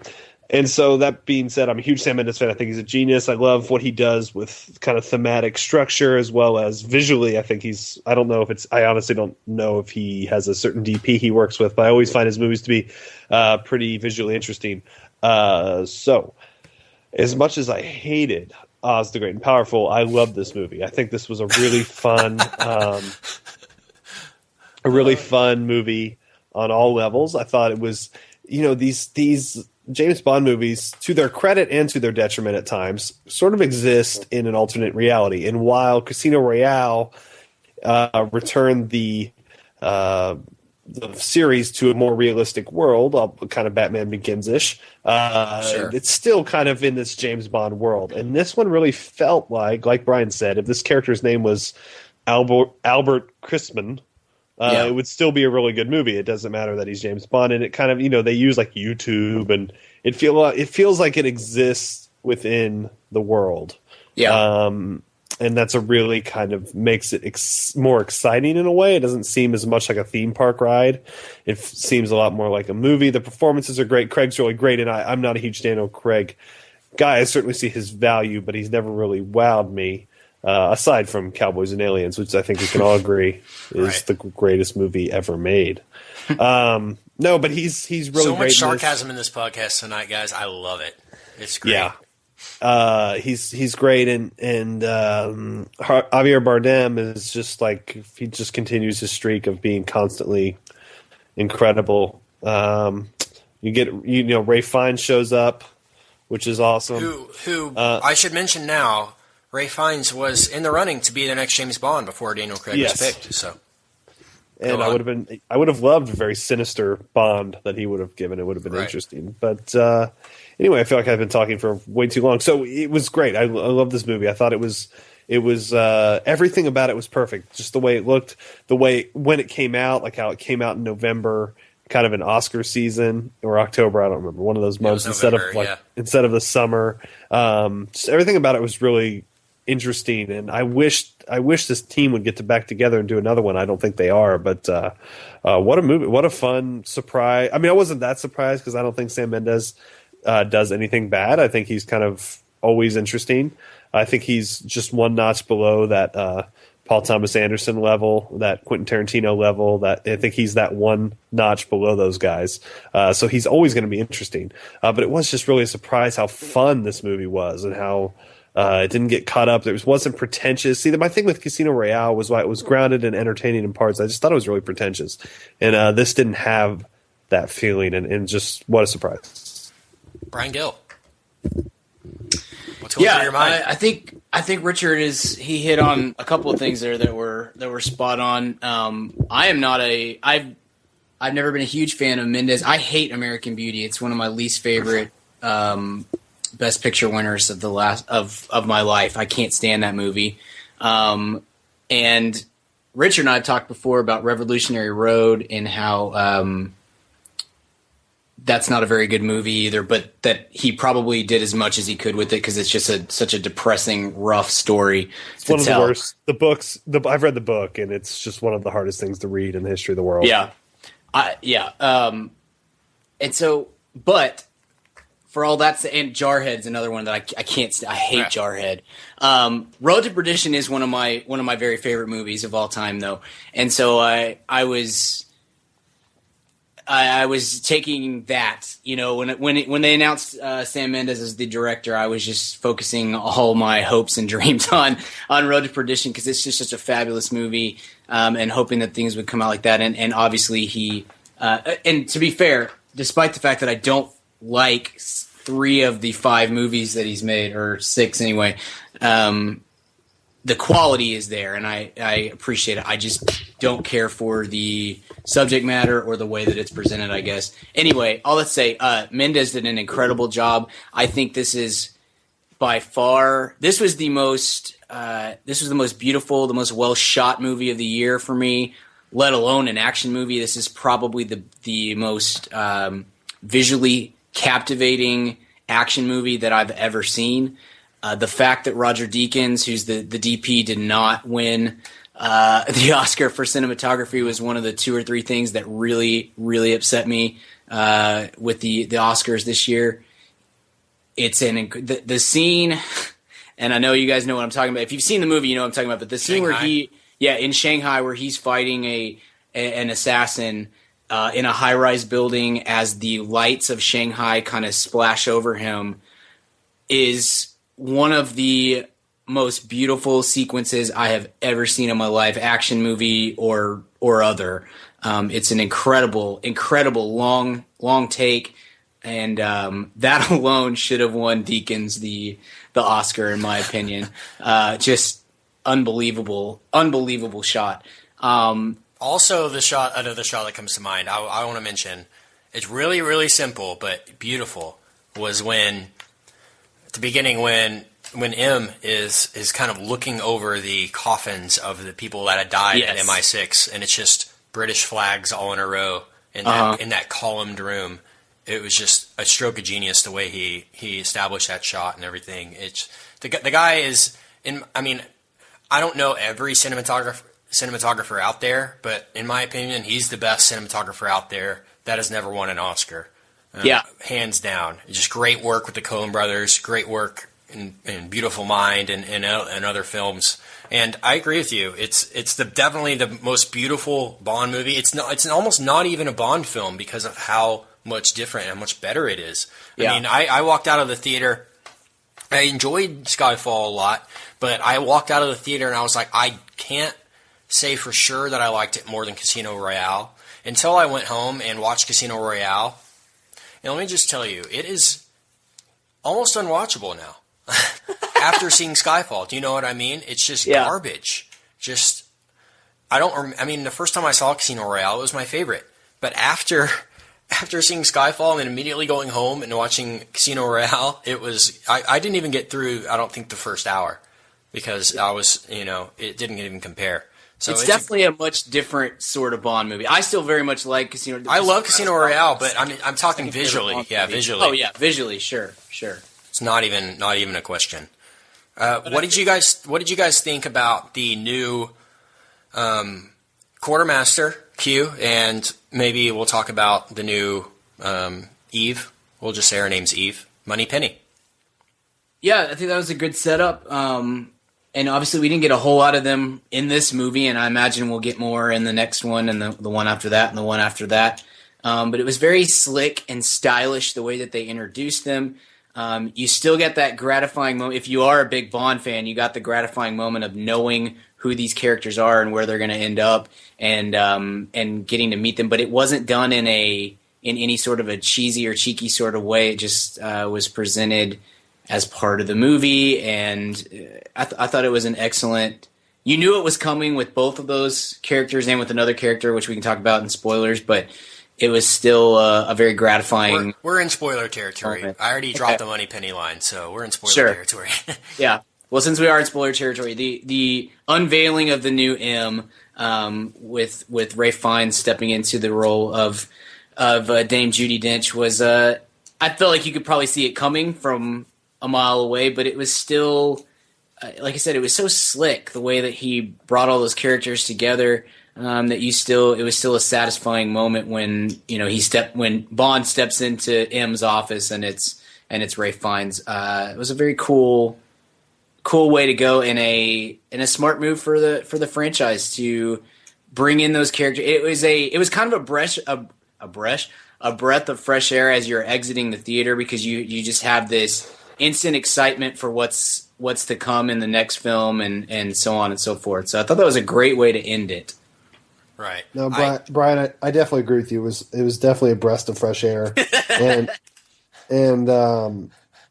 And so that being said, I'm a huge Sam Mendes fan. I think he's a genius. I love what he does with kind of thematic structure as well as visually. I think I honestly don't know if he has a certain DP he works with, but I always find his movies to be pretty visually interesting. So as much as I hated Oz the Great and Powerful, I love this movie. I think this was a really fun movie on all levels. I thought it was, these James Bond movies, to their credit and to their detriment at times, sort of exist in an alternate reality. And while Casino Royale returned the series to a more realistic world, kind of Batman Begins-ish, Sure. It's still kind of in this James Bond world. And this one really felt like Brian said, if this character's name was Albert Christman, it would still be a really good movie. It doesn't matter that he's James Bond, and it kind of they use like YouTube, and it feels like it exists within the world. Yeah, and that's a really kind of makes it more exciting in a way. It doesn't seem as much like a theme park ride. It seems a lot more like a movie. The performances are great. Craig's really great, and I'm not a huge Daniel Craig guy. I certainly see his value, but he's never really wowed me. Aside from Cowboys and Aliens, which I think we can all agree is the greatest movie ever made. No, but he's really so great. So much sarcasm in this podcast tonight, guys. I love it. It's great. Yeah, he's great, and Javier Bardem is just like he just continues his streak of being constantly incredible. You get Ray Fiennes shows up, which is awesome. Who I should mention now. Ray Fiennes was in the running to be the next James Bond before Daniel Craig was picked. So, and I would have loved a very sinister Bond that he would have given. It would have been interesting. But anyway, I feel like I've been talking for way too long. So it was great. I love this movie. I thought it was everything about it was perfect. Just the way it looked, the way when it came out, like how it came out in November, kind of an Oscar season or October. I don't remember, one of those months instead of the summer. Just everything about it was really interesting, and I wish this team would get back together and do another one. I don't think they are, but what a movie! What a fun surprise! I mean, I wasn't that surprised because I don't think Sam Mendes does anything bad. I think he's kind of always interesting. I think he's just one notch below that Paul Thomas Anderson level, that Quentin Tarantino level. That I think he's that one notch below those guys. So he's always going to be interesting. But it was just really a surprise how fun this movie was and how it didn't get caught up. It wasn't pretentious. See, my thing with Casino Royale was why it was grounded and entertaining in parts. I just thought it was really pretentious. And this didn't have that feeling. And just what a surprise. Brian Gill. What's going through your mind? I think Richard he hit on a couple of things there that were spot on. I've never been a huge fan of Mendes. I hate American Beauty. It's one of my least favorite Best Picture winners of of my life. I can't stand that movie. And Richard and I have talked before about Revolutionary Road and how that's not a very good movie either, but that he probably did as much as he could with it because it's just such a depressing, rough story. It's one of the worst. The books. I've read the book, and it's just one of the hardest things to read in the history of the world. Yeah, and so, but for all that, and Jarhead's another one that I can't. I hate Jarhead. Road to Perdition is one of my very favorite movies of all time, though, and so I was taking that, when they announced Sam Mendes as the director, I was just focusing all my hopes and dreams on Road to Perdition because it's just such a fabulous movie, and hoping that things would come out like that. And obviously he, and to be fair, despite the fact that I don't like 3 of the 5 movies that he's made, or 6 anyway, the quality is there, and I appreciate it. I just don't care for the subject matter or the way that it's presented, I guess. Anyway, all let's say, Mendes did an incredible job. I think this is by far, this was the most beautiful, the most well shot movie of the year for me, let alone an action movie. This is probably the most visually captivating action movie that I've ever seen. The fact that Roger Deakins, who's the DP, did not win the Oscar for cinematography was one of the 2 or 3 things that really, really upset me with the Oscars this year. It's the scene, and I know you guys know what I'm talking about. If you've seen the movie, you know what I'm talking about. But the scene Shanghai. in Shanghai, where he's fighting an assassin in a high-rise building as the lights of Shanghai kind of splash over him, is one of the most beautiful sequences I have ever seen in my life, action movie or other. It's an incredible long take, and that alone should have won Deakins the Oscar, in my opinion. Just unbelievable shot. Also, the shot that comes to mind, I want to mention, it's really, really simple but beautiful, was when at the beginning when M is kind of looking over the coffins of the people that had died at MI6, and it's just British flags all in a row in that columned room. It was just a stroke of genius the way he established that shot and everything. It's the guy is in. I mean, I don't know every cinematographer out there, but in my opinion, he's the best cinematographer out there that has never won an Oscar. Hands down. Just great work with the Coen brothers. Great work in Beautiful Mind and other films. And I agree with you. It's definitely the most beautiful Bond movie. It's almost not even a Bond film because of how much different and much better it is. Yeah. I mean, I walked out of the theater. I enjoyed Skyfall a lot, but I walked out of the theater and I was like, I can't say for sure that I liked it more than Casino Royale until I went home and watched Casino Royale. And let me just tell you, it is almost unwatchable now. After seeing Skyfall, do you know what I mean? It's just garbage. The first time I saw Casino Royale, it was my favorite. But after seeing Skyfall and then immediately going home and watching Casino Royale, I didn't even get through, I don't think, the first hour because it didn't even compare. So it's definitely a much different sort of Bond movie. I still very much like Casino. I love Casino Royale, but I'm talking visually. Yeah, visually. Oh yeah, visually, sure. It's not even a question. What did you guys think about the new quartermaster Q? And maybe we'll talk about the new Eve. We'll just say her name's Eve. Moneypenny. Yeah, I think that was a good setup. And obviously we didn't get a whole lot of them in this movie, and I imagine we'll get more in the next one and the one after that and the one after that. But it was very slick and stylish the way that they introduced them. You still get that gratifying moment. If you are a big Bond fan, you got the gratifying moment of knowing who these characters are and where they're going to end up, and getting to meet them. But it wasn't done in any sort of a cheesy or cheeky sort of way. It just was presented as part of the movie, and I thought it was an excellent. You knew it was coming with both of those characters and with another character, which we can talk about in spoilers, but it was still a very gratifying. We're in spoiler territory. Moment. I already dropped the Moneypenny line, so we're in spoiler territory. Yeah. Well, since we are in spoiler territory, the unveiling of the new M, with Ralph Fiennes stepping into the role of Dame Judi Dench was I felt like you could probably see it coming from a mile away, but it was still, like I said, it was so slick the way that he brought all those characters together, that it was still a satisfying moment when when Bond steps into M's office and it's Ralph Fiennes. It was a very cool way to go, and a smart move for the franchise to bring in those characters. It was kind of a breath of fresh air as you're exiting the theater, because you just have this instant excitement for what's to come in the next film, and so on and so forth. So I thought that was a great way to end it. Right. No, Brian, I definitely agree with you. It was definitely a breath of fresh air, and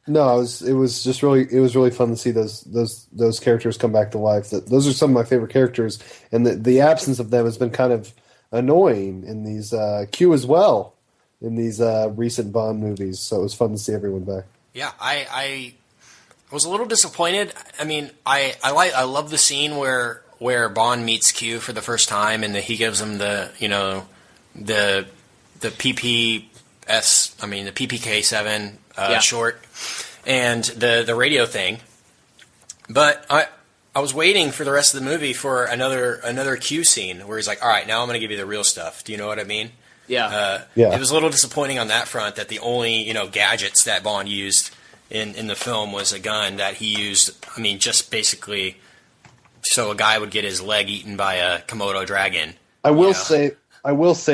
no, it was really fun to see those characters come back to life. Those are some of my favorite characters, and the absence of them has been kind of annoying in these Q as well in these recent Bond movies. So it was fun to see everyone back. Yeah, I was a little disappointed. I mean, I love the scene where Bond meets Q for the first time, and he gives him the PPK7 short and the radio thing. But I was waiting for the rest of the movie for another Q scene where he's like, "All right, now I'm going to give you the real stuff." Do you know what I mean? Yeah. It was a little disappointing on that front that the only gadgets that Bond used in the film was a gun that he used. I mean, just basically so a guy would get his leg eaten by a Komodo dragon. I will say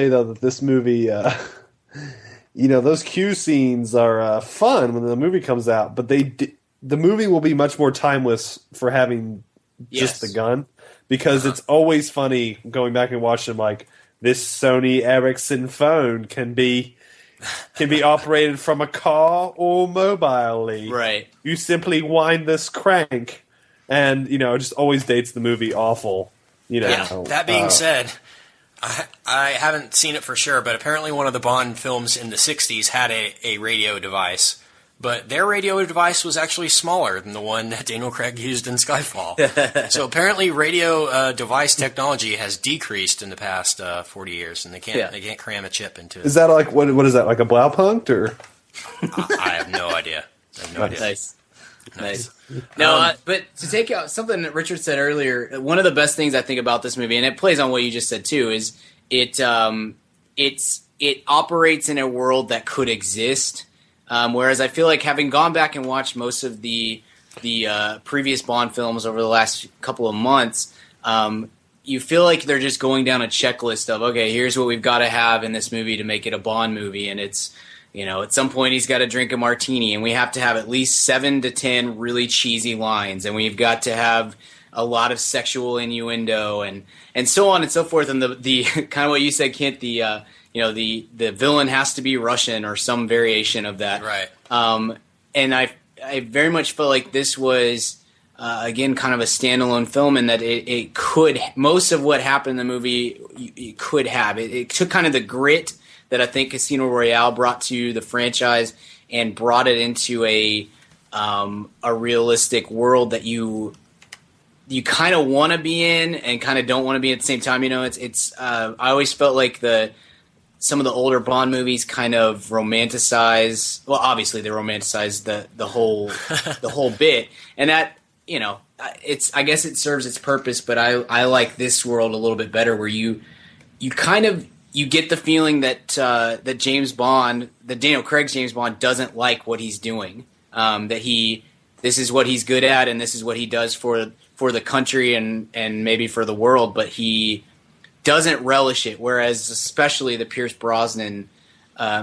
though that this movie, those Q scenes are fun when the movie comes out, but the movie will be much more timeless for having just the gun, because it's always funny going back and watching like, this Sony Ericsson phone can be operated from a car or mobilely. Right. You simply wind this crank, and it just always dates the movie awful. Yeah. That being said, I haven't seen it for sure, but apparently one of the Bond films in the 60s had a radio device. But their radio device was actually smaller than the one that Daniel Craig used in Skyfall. So apparently radio device technology has decreased in the past 40 years, and they can't cram a chip into it. Is that like what is that, like a Blaupunkt or? I have no idea. Nice. No, but to take out something that Richard said earlier, one of the best things I think about this movie, and it plays on what you just said too, is it operates in a world that could exist. Whereas I feel like, having gone back and watched most of the previous Bond films over the last couple of months, you feel like they're just going down a checklist of, okay, here's what we've got to have in this movie to make it a Bond movie, and it's, at some point he's got to drink a martini, and we have to have at least 7 to 10 really cheesy lines, and we've got to have a lot of sexual innuendo, and so on and so forth. And the kind of what you said, Kent, the villain has to be Russian or some variation of that. Right. And I very much felt like this was, again, kind of a standalone film, in that it could, most of what happened in the movie, it could have. It took kind of the grit that I think Casino Royale brought to the franchise and brought it into a realistic world that you kind of want to be in and kind of don't want to be at the same time. I always felt like some of the older Bond movies kind of romanticize. Well, obviously they romanticize the whole bit, and that I guess it serves its purpose, but I like this world a little bit better, where you kind of you get the feeling that that Daniel Craig's James Bond doesn't like what he's doing. This is what he's good at, and this is what he does for the country and maybe for the world, but he doesn't relish it. Whereas, especially the Pierce Brosnan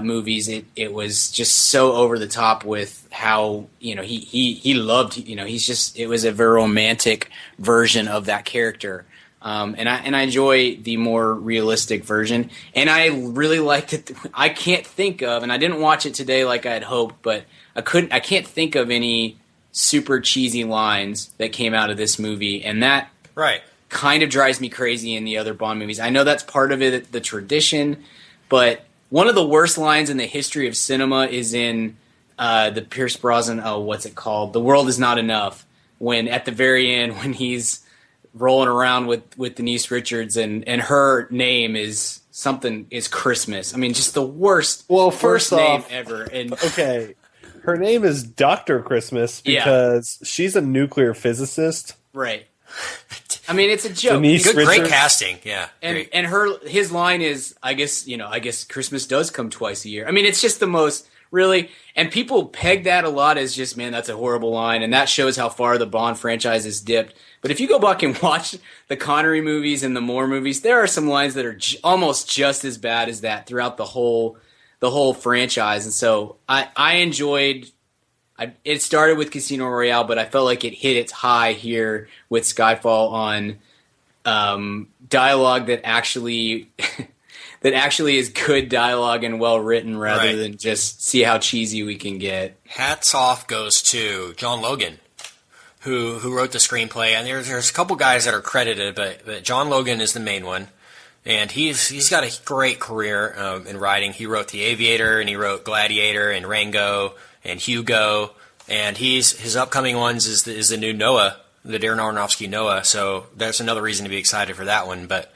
movies, it was just so over the top with how he loved. It was a very romantic version of that character. And I enjoy the more realistic version, and I really liked it. I can't think of, and I didn't watch it today like I had hoped, but I can't think of any super cheesy lines that came out of this movie, and that kind of drives me crazy in the other Bond movies. I know that's part of it, the tradition, but one of the worst lines in the history of cinema is in the Pierce Brosnan. Oh, what's it called? The World Is Not Enough. When at the very end, when he's rolling around with Denise Richards, and her name is Christmas. I mean, just the worst. Well, first name off, ever. And okay, her name is Dr. Christmas because she's a nuclear physicist. Right. I mean, it's a joke. Denise Great casting. Yeah. And his line is, I guess Christmas does come twice a year. I mean, it's just the most really, and people peg that a lot as just, man, that's a horrible line, and that shows how far the Bond franchise has dipped. But if you go back and watch the Connery movies and the Moore movies, there are some lines that are almost just as bad as that throughout the whole franchise. And so I enjoyed. It started with Casino Royale, but I felt like it hit its high here with Skyfall on dialogue that actually is good dialogue and well written, rather than just see how cheesy we can get. Hats off goes to John Logan, who wrote the screenplay, and there's a couple guys that are credited, but John Logan is the main one, and he's got a great career in writing. He wrote The Aviator, and he wrote Gladiator, and Rango, and Hugo, and his upcoming ones is the new Noah, the Darren Aronofsky Noah. So that's another reason to be excited for that one. But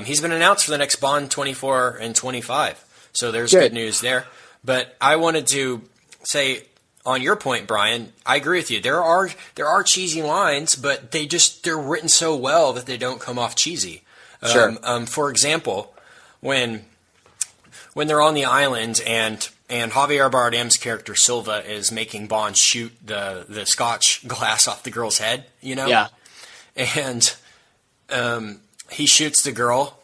he's been announced for the next Bond 24 and 25. So there's good news there. But I wanted to say, on your point, Brian, I agree with you. There are cheesy lines, but they're written so well that they don't come off cheesy. Sure. For example, when they're on the island and Javier Bardem's character Silva is making Bond shoot the Scotch glass off the girl's head, Yeah. And he shoots the girl,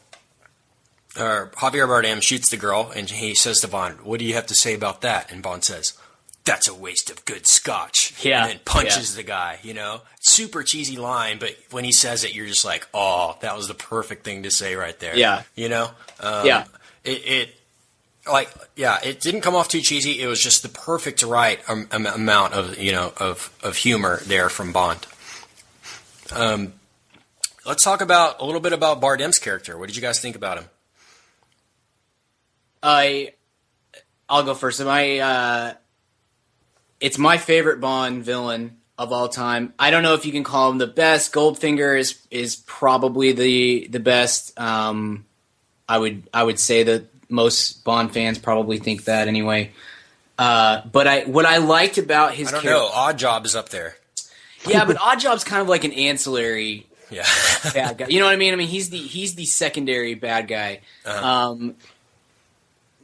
or Javier Bardem shoots the girl, and he says to Bond, "What do you have to say about that?" And Bond says, "That's a waste of good Scotch." Yeah. And then punches the guy, Super cheesy line, but when he says it, you're just like, oh, that was the perfect thing to say right there. Yeah. Yeah. It didn't come off too cheesy. It was just the perfect right amount of humor there from Bond. Let's talk a little bit about Bardem's character. What did you guys think about him? I'll go first. It's my favorite Bond villain of all time. I don't know if you can call him the best. Goldfinger is probably the best. I would say that most Bond fans probably think that anyway. But what I liked about his character, Odd Job is up there. Yeah, but Odd Job's kind of like an ancillary bad guy. You know what I mean? I mean, he's the secondary bad guy. Uh-huh.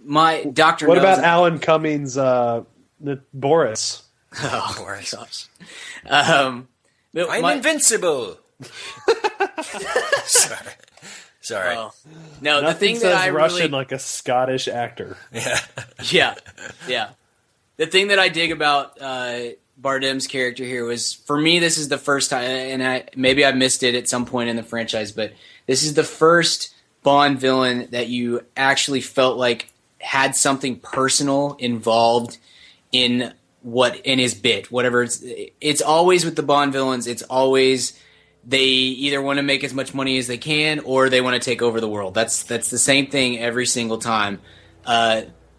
My doctor. What about Alan Cummings? Boris. Oh, Boris. Gosh. I'm invincible. Sorry. Oh. No, Nothing the thing says that I Russian really like a Scottish actor. Yeah. The thing that I dig about Bardem's character here was, for me, this is the first time, and maybe I missed it at some point in the franchise, but this is the first Bond villain that you actually felt like had something personal involved in his bit, whatever. It's always with the Bond villains. It's always they either want to make as much money as they can or they want to take over the world. That's the same thing every single time.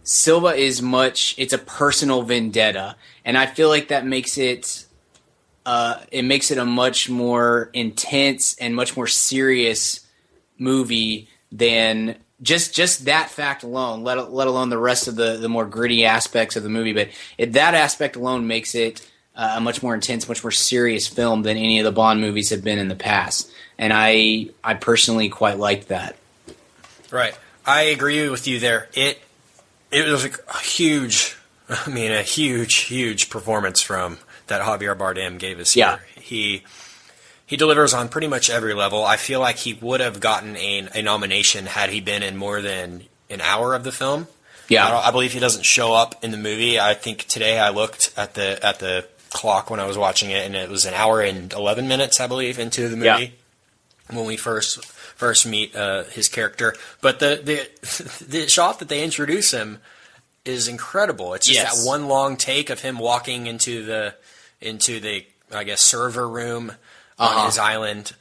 Silva it's a personal vendetta, and I feel like that makes it a much more intense and much more serious movie than just that fact alone, let alone the rest of the more gritty aspects of the movie. But that aspect alone makes it a much more intense, much more serious film than any of the Bond movies have been in the past. And I personally quite liked that. Right. I agree with you there. It was a huge performance from that Javier Bardem gave us here. He delivers on pretty much every level. I feel like he would have gotten a nomination had he been in more than an hour of the film. Yeah, I believe he doesn't show up in the movie. I think today I looked at the clock when I was watching it, and it was an hour and 11 minutes, I believe, into the movie when we first meet his character. But the shot that they introduce him is incredible. It's just that one long take of him walking into the I guess server room on his island,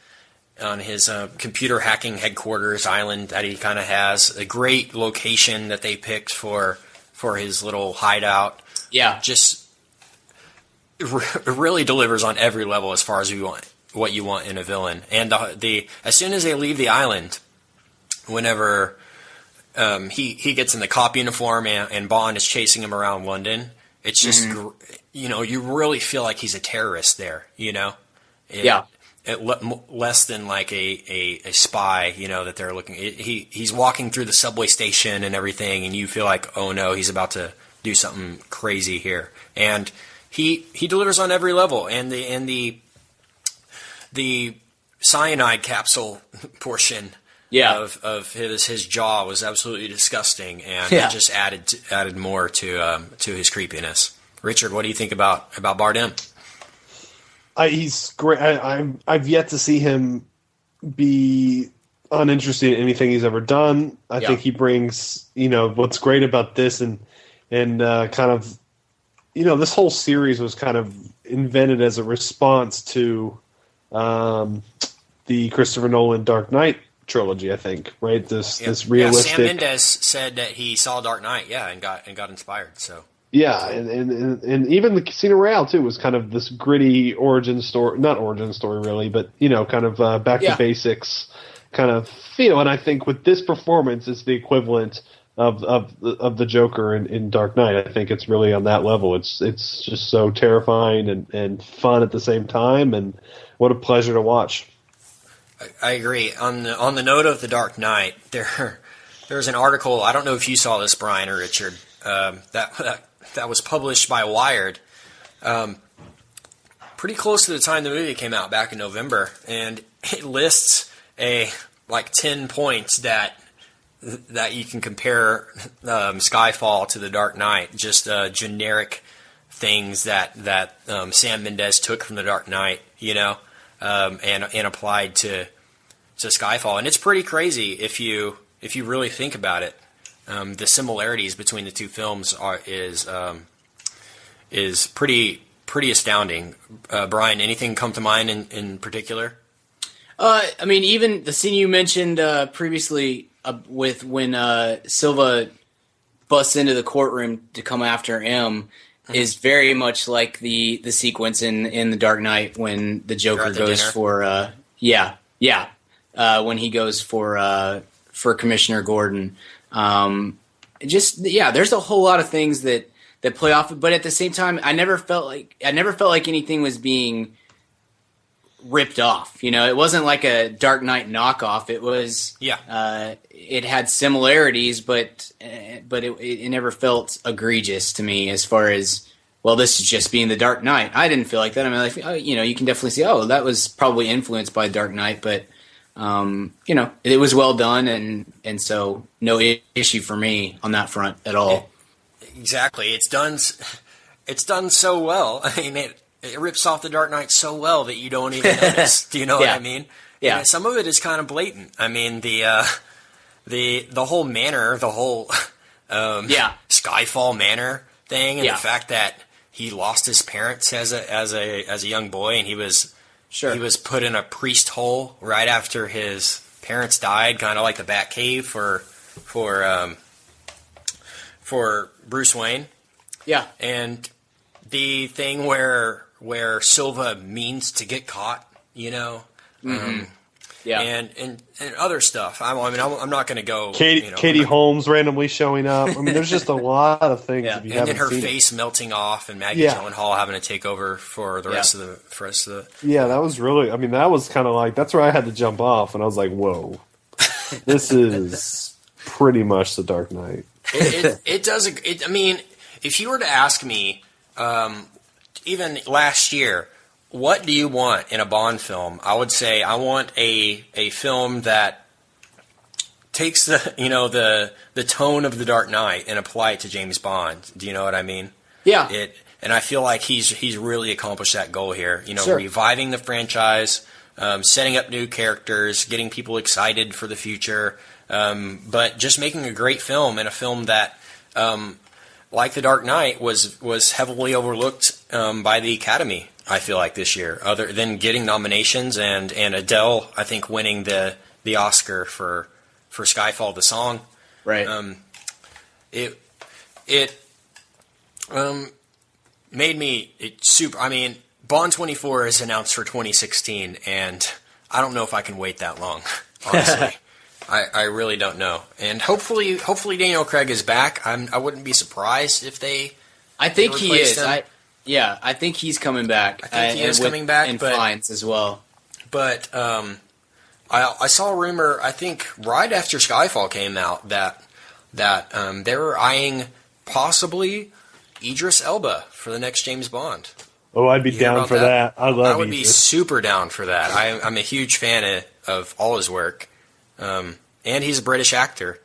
on his computer hacking headquarters island that he kind of has. A great location that they picked for his little hideout. Yeah, just it really delivers on every level as far as what you want in a villain. And as soon as they leave the island, whenever he gets in the cop uniform and Bond is chasing him around London, it's just you really feel like he's a terrorist there. Less than like a spy, that they're looking. He's walking through the subway station and everything, and you feel like, oh no, he's about to do something crazy here. And he delivers on every level. And the cyanide capsule portion of his jaw was absolutely disgusting, and it just added more to his creepiness. Richard, what do you think about Bardem? He's great. I've yet to see him be uninterested in anything he's ever done. I think he brings, what's great about this and kind of, this whole series was kind of invented as a response to the Christopher Nolan Dark Knight trilogy, I think, right? This realistic. Sam Mendes said that he saw Dark Knight, and got inspired. So. Yeah, and even the Casino Royale too was kind of this gritty origin story, not origin story really, but kind of back to basics kind of feel. And I think with this performance, it's the equivalent of the Joker in Dark Knight. I think it's really on that level. It's just so terrifying and fun at the same time, and what a pleasure to watch. I agree. On the note of the Dark Knight, there's an article. I don't know if you saw this, Brian or Richard. That was published by Wired pretty close to the time the movie came out back in November, and it lists 10 points that you can compare Skyfall to The Dark Knight, just generic things that Sam Mendes took from The Dark Knight, and applied to Skyfall, and it's pretty crazy if you really think about it. The similarities between the two films is pretty astounding. Brian, anything come to mind in particular? I mean, even the scene you mentioned previously with when Silva busts into the courtroom to come after M is very much like the sequence in The Dark Knight when the Joker goes for when he goes for Commissioner Gordon. There's a whole lot of things that play off, but at the same time, I never felt like anything was being ripped off. It wasn't like a Dark Knight knockoff. It was, it had similarities, but it never felt egregious to me as far as, well, this is just being the Dark Knight. I didn't feel like that. I mean, you can definitely see, that was probably influenced by Dark Knight, but it was well done, and so no issue for me on that front at all. Exactly, it's done so well. I mean, it rips off The Dark Knight so well that you don't even notice. Do you know what I mean? Yeah. And some of it is kind of blatant. I mean, the whole manor, the whole Skyfall manor thing, and the fact that he lost his parents as a young boy, and he was. Sure. He was put in a priest hole right after his parents died, kind of like the Batcave for Bruce Wayne. Yeah. And the thing where Silva means to get caught, and other stuff. I'm not going to go. Katie Holmes randomly showing up. I mean, there's just a lot of things. Yeah. If you and then her seen face melting off, and Maggie Gyllenhaal having to take over for the rest of the. Yeah, that was really. I mean, that was kind of like that's where I had to jump off, and I was like, "Whoa, this is pretty much the Dark Knight." It does. I mean, if you were to ask me, even last year, what do you want in a Bond film? I would say I want a film that takes the tone of the Dark Knight and apply it to James Bond. Do you know what I mean? Yeah. And I feel like he's really accomplished that goal here. Reviving the franchise, setting up new characters, getting people excited for the future, but just making a great film, and a film that, like The Dark Knight, was heavily overlooked by the Academy, I feel like, this year, other than getting nominations and Adele, I think, winning the Oscar for Skyfall, the song. Right. It made me super. I mean, Bond 24 is announced for 2016, and I don't know if I can wait that long, honestly. I really don't know. And hopefully Daniel Craig is back. I wouldn't be surprised if they. I think he is. Him. I think he's coming back. I think he is coming back, and Fiennes as well. But I saw a rumor, I think right after Skyfall came out, that they were eyeing possibly Idris Elba for the next James Bond. Oh, I'd be down for that. I would be super down for that. I'm a huge fan of all his work. And he's a British actor,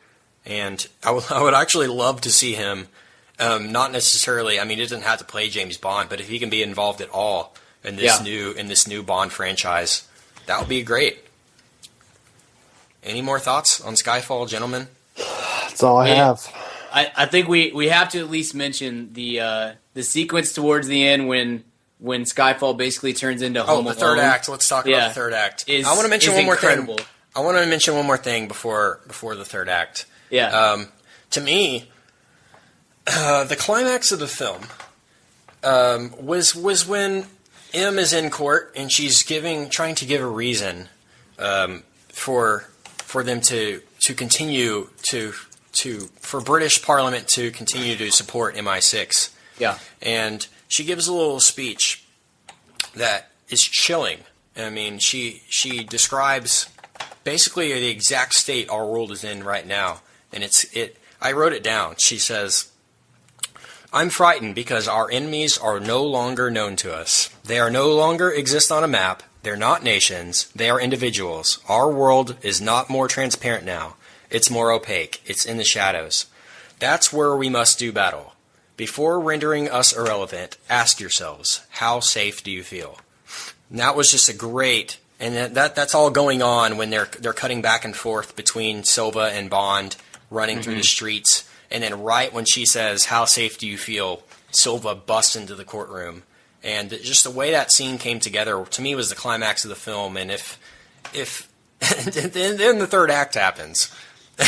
and I would actually love to see him. Not necessarily. I mean, he doesn't have to play James Bond, but if he can be involved at all in this new Bond franchise, that would be great. Any more thoughts on Skyfall, gentlemen? That's all I have. I think we have to at least mention the sequence towards the end when Skyfall basically turns into Home Alone. The third act. Let's talk about the third act. I want to mention one more thing. I want to mention one more thing before the third act. Yeah. To me, the climax of the film was when M is in court and she's trying to give a reason for them to continue for British Parliament to continue to support MI6. Yeah. And she gives a little speech that is chilling. I mean, she describes basically the exact state our world is in right now, and I wrote it down. She says, "I'm frightened because our enemies are no longer known to us. They are no longer exist on a map. They're not nations. They are individuals. Our world is not more transparent now. It's more opaque. It's in the shadows. That's where we must do battle. Before rendering us irrelevant, ask yourselves, how safe do you feel?" And that was just a great. And that's all going on when they're cutting back and forth between Silva and Bond running through the streets. And then right when she says, "How safe do you feel?" Silva busts into the courtroom. And just the way that scene came together, to me, was the climax of the film. And if then the third act happens.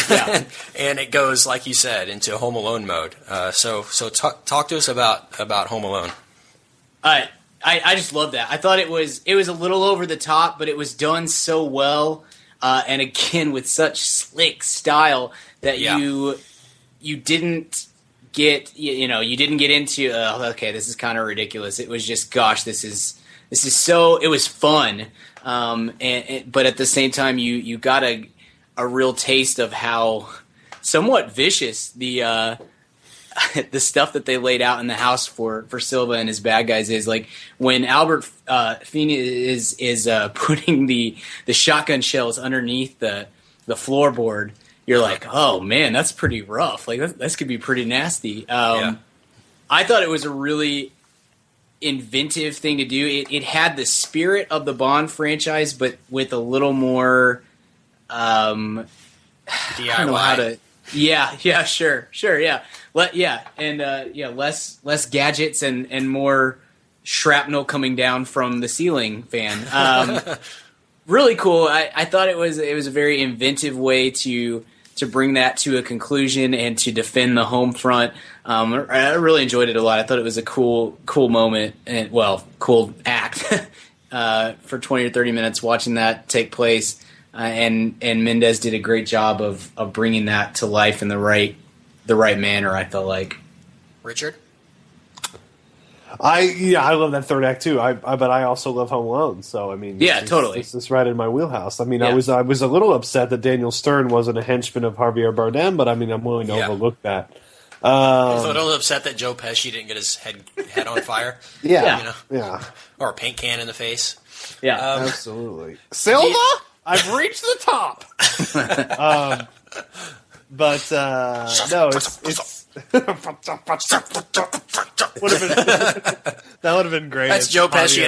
Yeah. And it goes, like you said, into Home Alone mode. So talk to us about Home Alone. I just love that. I thought it was a little over the top, but it was done so well, and again with such slick style that you didn't get you didn't get into okay, this is kind of ridiculous. It was just, gosh, this is so, it was fun, but at the same time you got a real taste of how somewhat vicious the stuff that they laid out in the house for Silva and his bad guys is. Like when Albert Finney is putting the shotgun shells underneath the floorboard, you're like, oh man, that's pretty rough. Like this could be pretty nasty. I thought it was a really inventive thing to do. It had the spirit of the Bond franchise, but with a little more DIY. I don't know how to. Yeah, sure, yeah. Less gadgets and more shrapnel coming down from the ceiling fan. Really cool. I thought it was a very inventive way to bring that to a conclusion and to defend the home front. I really enjoyed it a lot. I thought it was a cool moment and cool act for 20 or 30 minutes watching that take place. and Mendes did a great job of bringing that to life in the right manner. I felt like. Richard? I love that third act too. But I also love Home Alone. So I mean, totally. This is right in my wheelhouse. I mean, I was a little upset that Daniel Stern wasn't a henchman of Javier Bardem, but I mean, I'm willing to overlook that. A little upset that Joe Pesci didn't get his head on fire. Yeah, or a paint can in the face. Yeah, absolutely. Silva, I've reached the top. But no, it's. That would have been great. That's Joe Pesci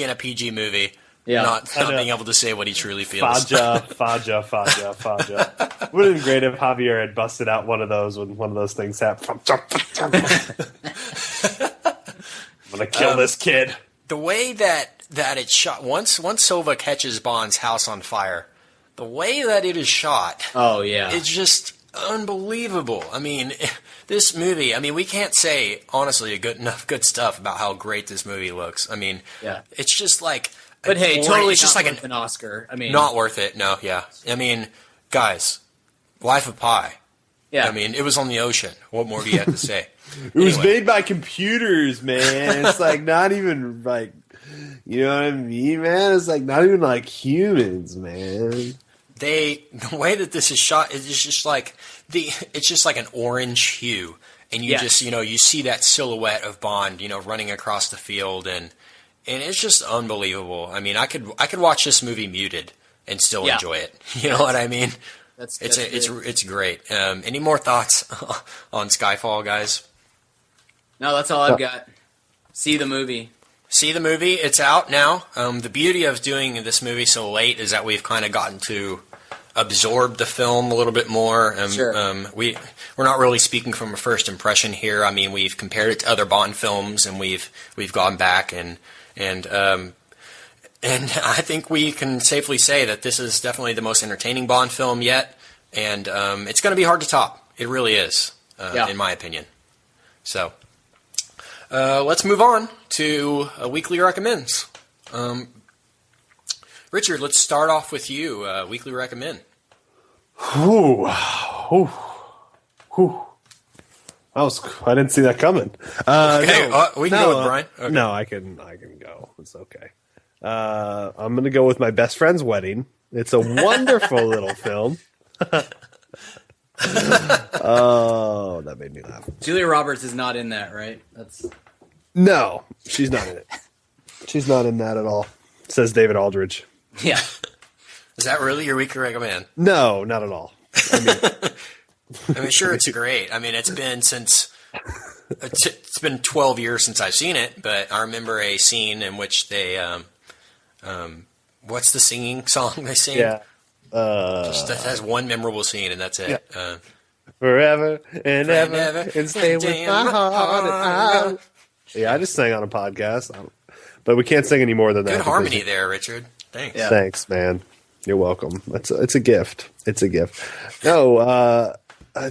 in a PG movie. Yeah, not being able to say what he truly feels. Faja. Would have been great if Javier had busted out one of those when one of those things happened. I'm gonna kill this kid. The way that it's shot, once Silva catches Bond's house on fire, the way that it is shot, it's just unbelievable. I mean, this movie, we can't say, honestly, good stuff about how great this movie looks. I mean, it's just like... But hey, totally it's just like an Oscar. Not worth it, no, yeah. I mean, guys, Life of Pi. Yeah. I mean, it was on the ocean. What more do you have to say? It was made by computers, man. It's like not even like... You know what I mean, man? It's like not even like humans, man. The way that this is shot is just like it's just like an orange hue, and you just you see that silhouette of Bond running across the field, and it's just unbelievable. I mean, I could watch this movie muted and still enjoy it. You know what I mean? It's great. Any more thoughts on Skyfall, guys? No, that's all I've got. See the movie. See the movie. It's out now. The beauty of doing this movie so late is that we've kind of gotten to absorb the film a little bit more. Sure. We're not really speaking from a first impression here. I mean, we've compared it to other Bond films, and we've gone back and I think we can safely say that this is definitely the most entertaining Bond film yet, and it's going to be hard to top. It really is, in my opinion. So. Let's move on to weekly recommends. Richard, let's start off with you. Weekly recommend. I didn't see that coming. Okay, we can go with Brian. Okay. No, I can go. It's okay. I'm going to go with My Best Friend's Wedding. It's a wonderful little film. Oh, that made me laugh. Julia Roberts is not in that, right? No, she's not in it. She's not in that at all, says David Aldridge. Yeah. Is that really your weekly recommend? No, not at all. Sure, it's great. I mean, it's been 12 years since I've seen it, but I remember a scene in which they, what's the singing song they sing? Yeah. Just that has one memorable scene, and that's it. Yeah. Forever and ever, and stay with my heart and out. Yeah, I just sang on a podcast, but we can't sing any more than that. Good harmony there, Richard. Thanks. Yeah. Thanks, man. You're welcome. It's a gift. It's a gift. No,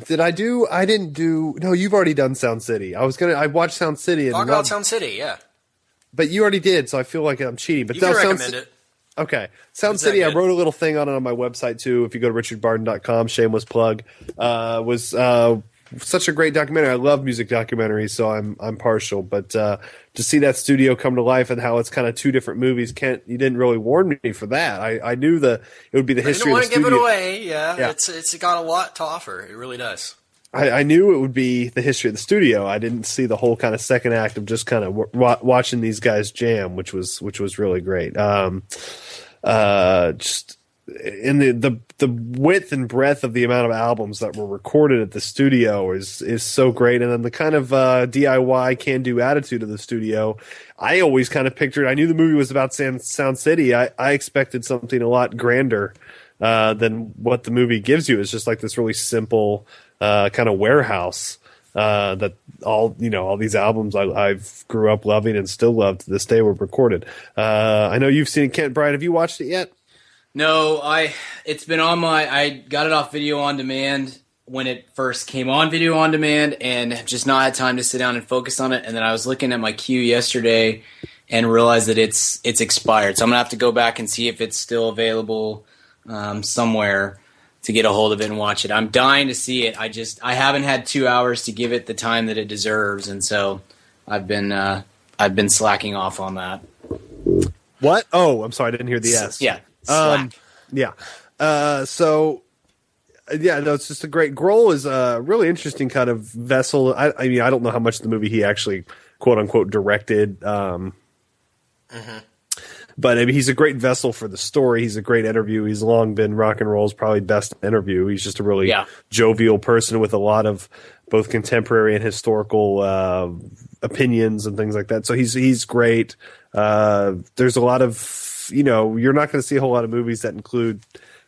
did I do? I didn't do. No, you've already done Sound City. I watched Sound City. Talk about Sound City, yeah. But you already did, so I feel like I'm cheating. But you can recommend it. Okay. Sound City, I wrote a little thing on it on my website, too. If you go to richardbarden.com, shameless plug, was such a great documentary. I love music documentaries, so I'm partial. But to see that studio come to life and how it's kind of two different movies, Kent, you didn't really warn me for that. I knew it would be the history of the studio. I didn't want to give it away. Yeah. It's got a lot to offer. It really does. I knew it would be the history of the studio. I didn't see the whole kind of second act of just kind of watching these guys jam, which was really great. Just in the width and breadth of the amount of albums that were recorded at the studio is so great. And then the kind of DIY can-do attitude of the studio, I always kind of pictured. I knew the movie was about Sound City. I expected something a lot grander than what the movie gives you. It's just like this really simple kind of warehouse that all these albums I've grew up loving and still love to this day were recorded. I know you've seen it, Kent. Brian, have you watched it yet? No, it's been on I got it off video on demand when it first came on video on demand, and have just not had time to sit down and focus on it. And then I was looking at my queue yesterday and realized that it's expired. So I'm gonna have to go back and see if it's still available somewhere to get a hold of it and watch it. I'm dying to see it. I haven't had 2 hours to give it the time that it deserves, and so I've been slacking off on that. What? Oh, I'm sorry, I didn't hear the S. Yeah, slack. Yeah. No, it's just a great. Grohl is a really interesting kind of vessel. I mean, I don't know how much of the movie he actually quote unquote directed. But I mean, he's a great vessel for the story. He's a great interview. He's long been rock and roll's probably best interview. He's just a really jovial person with a lot of both contemporary and historical opinions and things like that. So he's great. There's a lot of, you're not going to see a whole lot of movies that include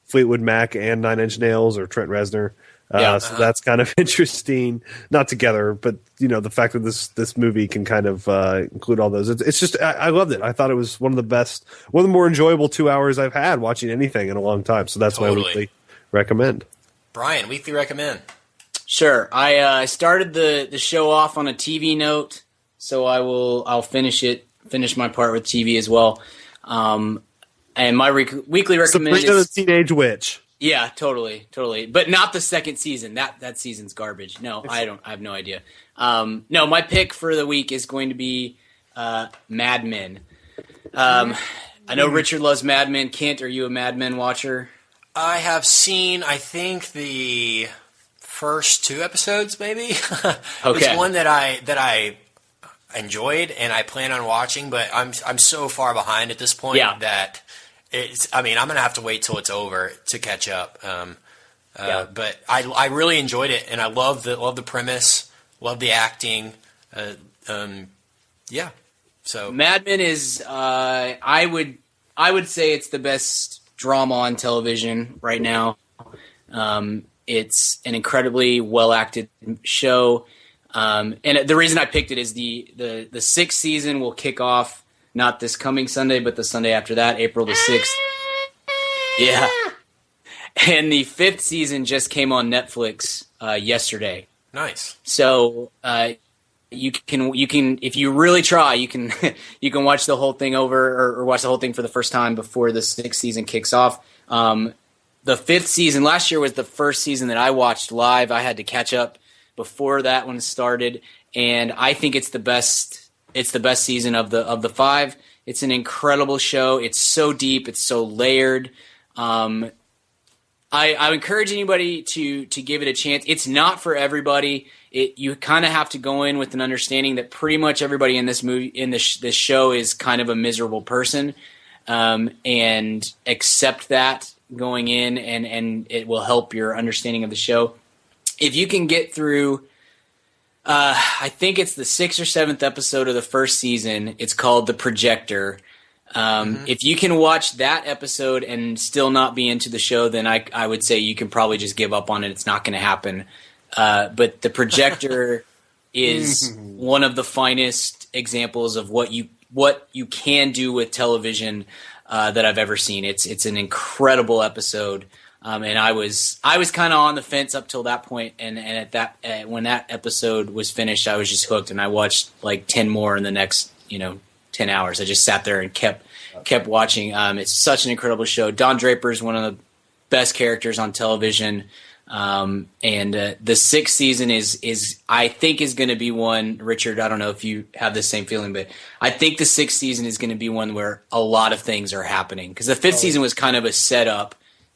Fleetwood Mac and Nine Inch Nails or Trent Reznor. So that's kind of interesting. Not together, but the fact that this movie can kind of include all those. It's just I loved it. I thought it was one of the more enjoyable 2 hours I've had watching anything in a long time. So that's my weekly recommend. Brian, weekly recommend. Sure. I started the show off on a TV note, so I'll finish my part with TV as well. And my weekly recommend is the Teenage Witch. Yeah, totally, but not the second season. That season's garbage. No, I have no idea. No, my pick for the week is going to be Mad Men. I know Richard loves Mad Men. Kent, are you a Mad Men watcher? I have seen, I think, the first 2 episodes, maybe. Okay. It's one that I enjoyed and I plan on watching, but I'm so far behind at this point that. I'm going to have to wait till it's over to catch up. But I really enjoyed it, and I love the premise, love the acting. So Mad Men is I would say it's the best drama on television right now. It's an incredibly well acted show, and the reason I picked it is the 6th season will kick off. Not this coming Sunday, but the Sunday after that, April the 6th. Yeah. And the 5th season just came on Netflix yesterday. Nice. So you can if you really try, you can watch the whole thing over or watch the whole thing for the first time before the 6th season kicks off. The 5th season last year was the first season that I watched live. I had to catch up before that one started, and I think it's the best. It's the best season of the 5. It's an incredible show. It's so deep. It's so layered. I encourage anybody to give it a chance. It's not for everybody. You kind of have to go in with an understanding that pretty much everybody in this movie, this show, is kind of a miserable person, and accept that going in, and it will help your understanding of the show. If you can get through. I think it's the 6th or 7th episode of the first season. It's called The Projector. If you can watch that episode and still not be into the show, then I would say you can probably just give up on it. It's not going to happen. But The Projector is one of the finest examples of what you can do with television that I've ever seen. It's an incredible episode. And I was kind of on the fence up till that point, and when that episode was finished, I was just hooked, and I watched like 10 more in the next 10 hours. I just sat there and kept watching. It's such an incredible show. Don Draper is one of the best characters on television, and the 6th season is I think is going to be one. Richard, I don't know if you have the same feeling, but I think the 6th season is going to be one where a lot of things are happening, because the 5th season was kind of a setup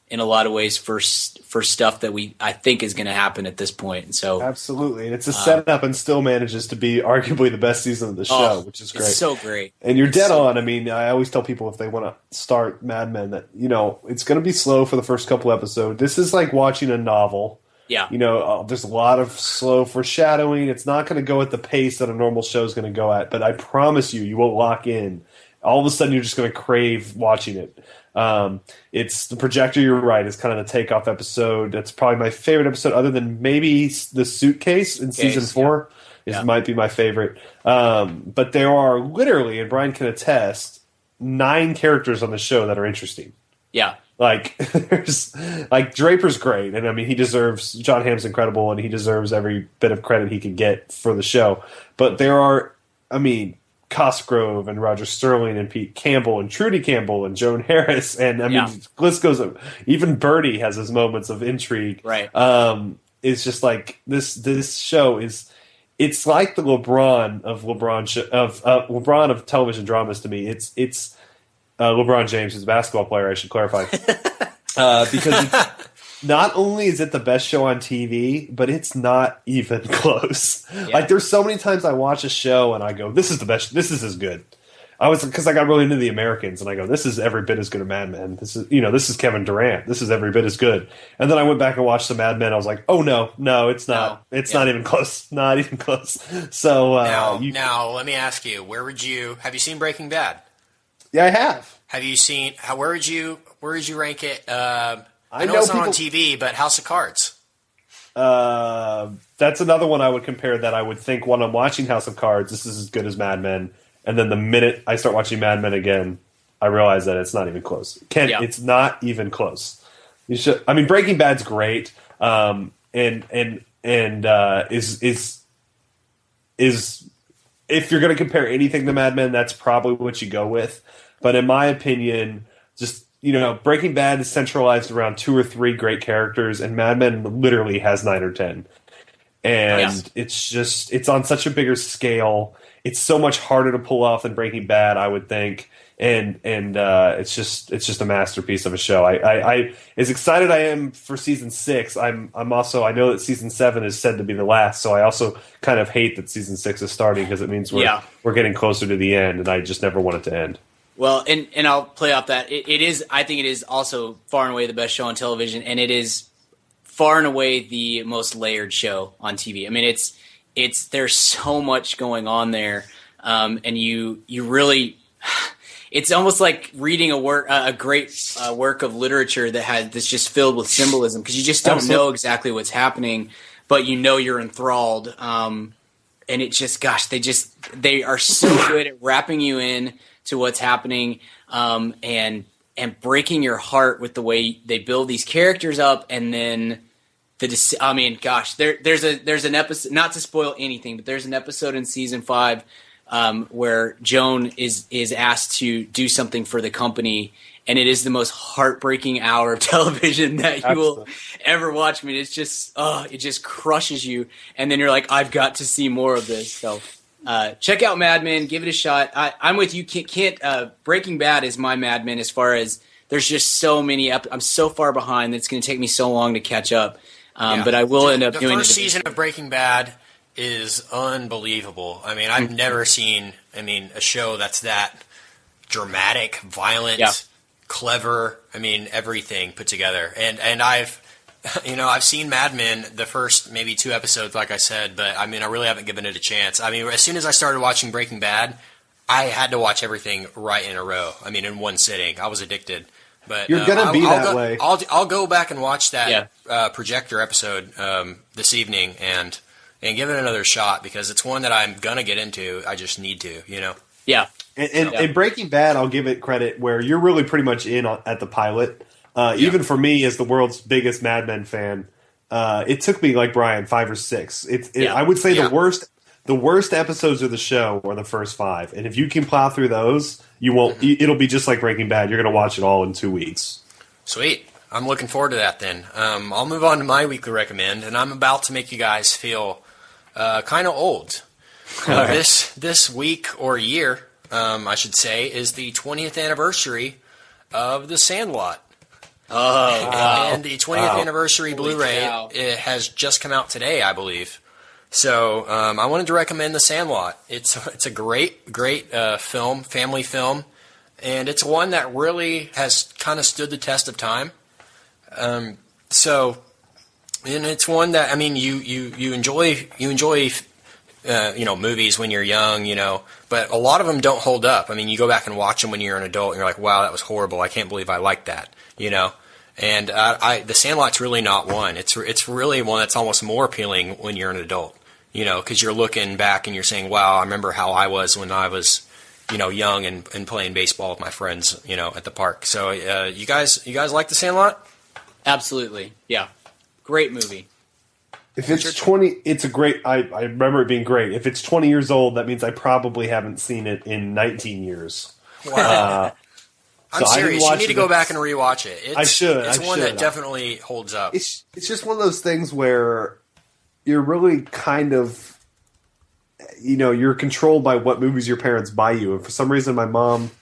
in a lot of ways for stuff that I think is going to happen at this point. And so absolutely, and it's a setup, and still manages to be arguably the best season of the show, which is great. It's so great, and you're dead on. I mean, I always tell people if they want to start Mad Men that it's going to be slow for the first couple episodes. This is like watching a novel. Yeah, there's a lot of slow foreshadowing. It's not going to go at the pace that a normal show is going to go at, but I promise you will lock in. All of a sudden, you're just going to crave watching it. It's The Projector, you're right, is kind of the takeoff episode. That's probably my favorite episode, other than maybe The Suitcase in season 4. Might be my favorite. But there are literally, and Brian can attest, 9 characters on the show that are interesting. Yeah. Like, Draper's great, and I mean, John Hamm's incredible, and he deserves every bit of credit he can get for the show. But there are, Cosgrove and Roger Sterling and Pete Campbell and Trudy Campbell and Joan Harris. And I mean, list goes up. Even Birdie has his moments of intrigue. Right. It's just like this show it's like the LeBron of television dramas to me. It's LeBron James, who's a basketball player, I should clarify. Because not only is it the best show on TV, but it's not even close. Yeah. Like, there's so many times I watch a show and I go, this is the best, this is as good. Because I got really into the Americans, and I go, this is every bit as good as Mad Men. This is Kevin Durant. This is every bit as good. And then I went back and watched some Mad Men. I was like, oh no, it's not. It's not even close. Not even close. So now let me ask you, have you seen Breaking Bad? Yeah, I have. Have you seen where would you rank it? I know it's not on TV, but House of Cards. That's another one I would compare. That I would think when I'm watching House of Cards, this is as good as Mad Men. And then the minute I start watching Mad Men again, I realize that it's not even close. It's not even close. You should. I mean, Breaking Bad's great, and is if you're going to compare anything to Mad Men, that's probably what you go with. But in my opinion, just Breaking Bad is centralized around 2 or 3 great characters, and Mad Men literally has 9 or 10. And it's on such a bigger scale. It's so much harder to pull off than Breaking Bad, I would think, and it's just a masterpiece of a show. I as excited I am for season 6. I'm also, I know that season 7 is said to be the last, so I also kind of hate that season 6 is starting because it means we're getting closer to the end, and I just never want it to end. Well, and I'll play off that. It is. I think it is also far and away the best show on television, and it is far and away the most layered show on TV. I mean, it's there's so much going on there, and you really, it's almost like reading a great work of literature that's just filled with symbolism, because you just don't know exactly what's happening, but you're enthralled. And it just, gosh, they are so good at wrapping you in to what's happening, and breaking your heart with the way they build these characters up, and then there's an episode, not to spoil anything, but there's an episode in season 5 where Joan is asked to do something for the company, and it is the most heartbreaking hour of television that you will ever watch. I mean, it's just, it just crushes you, and then you're like, I've got to see more of this. So check out Mad Men, give it a shot. I'm with you. Breaking Bad is my Mad Men, as far as there's just so many. I'm so far behind that it's going to take me so long to catch up. But I will end up doing it. The first season of Breaking Bad is unbelievable. I mean, I've never seen, a show that's that dramatic, violent, clever. I mean, everything put together. And I've seen Mad Men, the first maybe 2 episodes, like I said, but I really haven't given it a chance. I mean, as soon as I started watching Breaking Bad, I had to watch everything right in a row. I mean, in one sitting. I was addicted. But you're gonna be that way. I'll go back and watch that Projector episode this evening and give it another shot, because it's one that I'm gonna get into. I just need to, Yeah. And Breaking Bad, I'll give it credit where you're really pretty much in at the pilot. Even for me, as the world's biggest Mad Men fan, it took me, like Brian, 5 or 6. I would say the worst episodes of the show are the first 5, and if you can plow through those, you won't. It'll be just like Breaking Bad. You're going to watch it all in 2 weeks. Sweet. I'm looking forward to that then. I'll move on to my weekly recommend, and I'm about to make you guys feel kind of old. This week or year, I should say, is the 20th anniversary of The Sandlot. Oh, wow. And the 20th anniversary Blu-ray, it has just come out today, I believe. So I wanted to recommend The Sandlot. It's a great film, family film, and it's one that really has kind of stood the test of time. And it's one that, you enjoy movies when you're young, but a lot of them don't hold up. I mean, you go back and watch them when you're an adult, and you're like, wow, that was horrible. I can't believe I liked that, And The Sandlot's really not one. It's really one that's almost more appealing when you're an adult, because you're looking back and you're saying, wow, I remember how I was when I was, young and playing baseball with my friends, at the park. So you guys like The Sandlot? Absolutely. Yeah. Great movie. If it's 20, it's a great. I remember it being great. If it's 20 years old, that means I probably haven't seen it in 19 years. Wow. I'm serious. You need to go back and rewatch it. I should. It's one that definitely holds up. It's just one of those things where you're really kind of, you're controlled by what movies your parents buy you. And for some reason, my mom,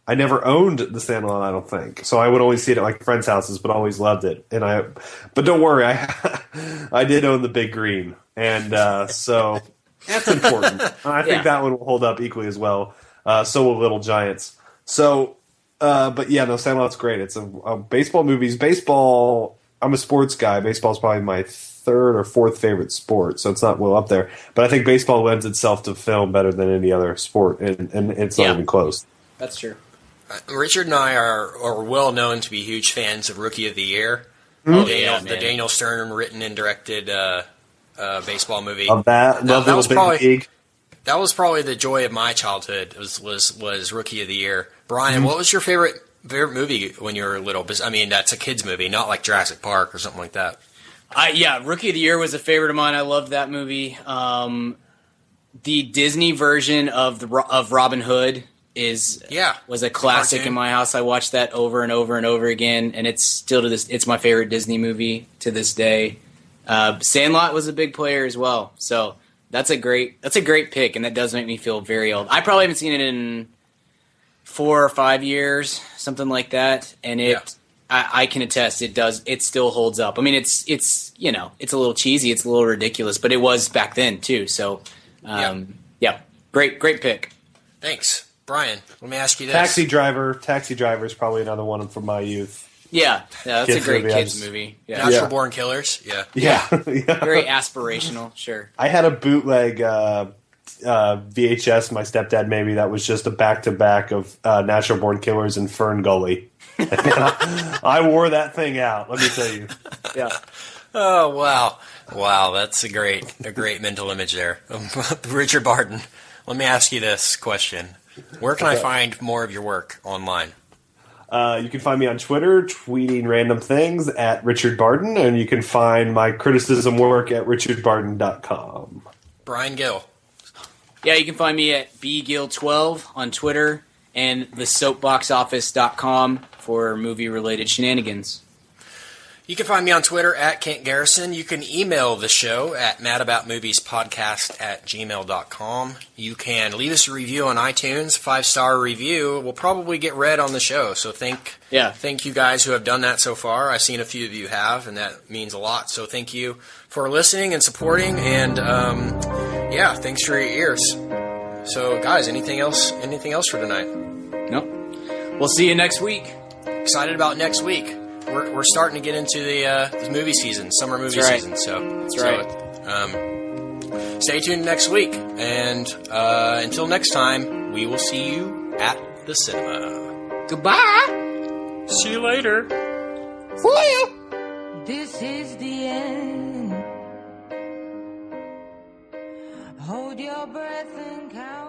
I never owned The Sandlot, I don't think. So I would only see it at like friends' houses, but always loved it. But don't worry, I did own The Big Green, and so that's important. I think that one will hold up equally as well. So will Little Giants. So. But yeah, no, Sandlot's great. It's a baseball movies. Baseball, I'm a sports guy. Baseball's probably my third or fourth favorite sport, so it's not well up there. But I think baseball lends itself to film better than any other sport, and it's not even close. That's true. Richard and I are well known to be huge fans of Rookie of the Year. Mm-hmm. The Daniel Stern written and directed baseball movie. Of that, love that was Big probably League. That was probably the joy of my childhood. Was Rookie of the Year. Brian, what was your favorite movie when you were little? I mean, that's a kids movie, not like Jurassic Park or something like that. Rookie of the Year was a favorite of mine. I loved that movie. The Disney version of Robin Hood was a classic in my house. I watched that over and over and over again, and it's still it's my favorite Disney movie to this day. Sandlot was a big player as well, so that's a great pick, and that does make me feel very old. I probably haven't seen it in 4 or 5 years, something like that, and I can attest it still holds up. I mean, it's it's a little cheesy, it's a little ridiculous, but it was back then too. So great pick. Thanks, Brian. Let me ask you this: Taxi Driver is probably another one from my youth. Yeah, that's a great kids movie. Yeah. Natural Born Killers. Yeah. Very aspirational. Sure. I had a bootleg VHS. My stepdad maybe that was just a back-to-back of Natural Born Killers and Fern Gully. I wore that thing out. Let me tell you. Yeah. Oh wow! That's a great mental image there. Richard Barton. Let me ask you this question: where can I find more of your work online? You can find me on Twitter, tweeting random things at Richard Barton, and you can find my criticism work at richardbarton.com. Brian Gill. Yeah, you can find me at bgill12 on Twitter and thesoapboxoffice.com for movie-related shenanigans. You can find me on Twitter at Kent Garrison. You can email the show at madaboutmoviespodcast@gmail.com. You can leave us a review on iTunes. 5-star review will probably get read on the show. So thank you guys who have done that so far. I've seen a few of you have, and that means a lot. So thank you for listening and supporting. And thanks for your ears. So guys, anything else for tonight? Nope. We'll see you next week. Excited about next week. We're starting to get into the movie season, summer movie season. So stay tuned next week, and until next time, we will see you at the cinema. Goodbye. See you later. See ya. This is the end. Hold your breath and count.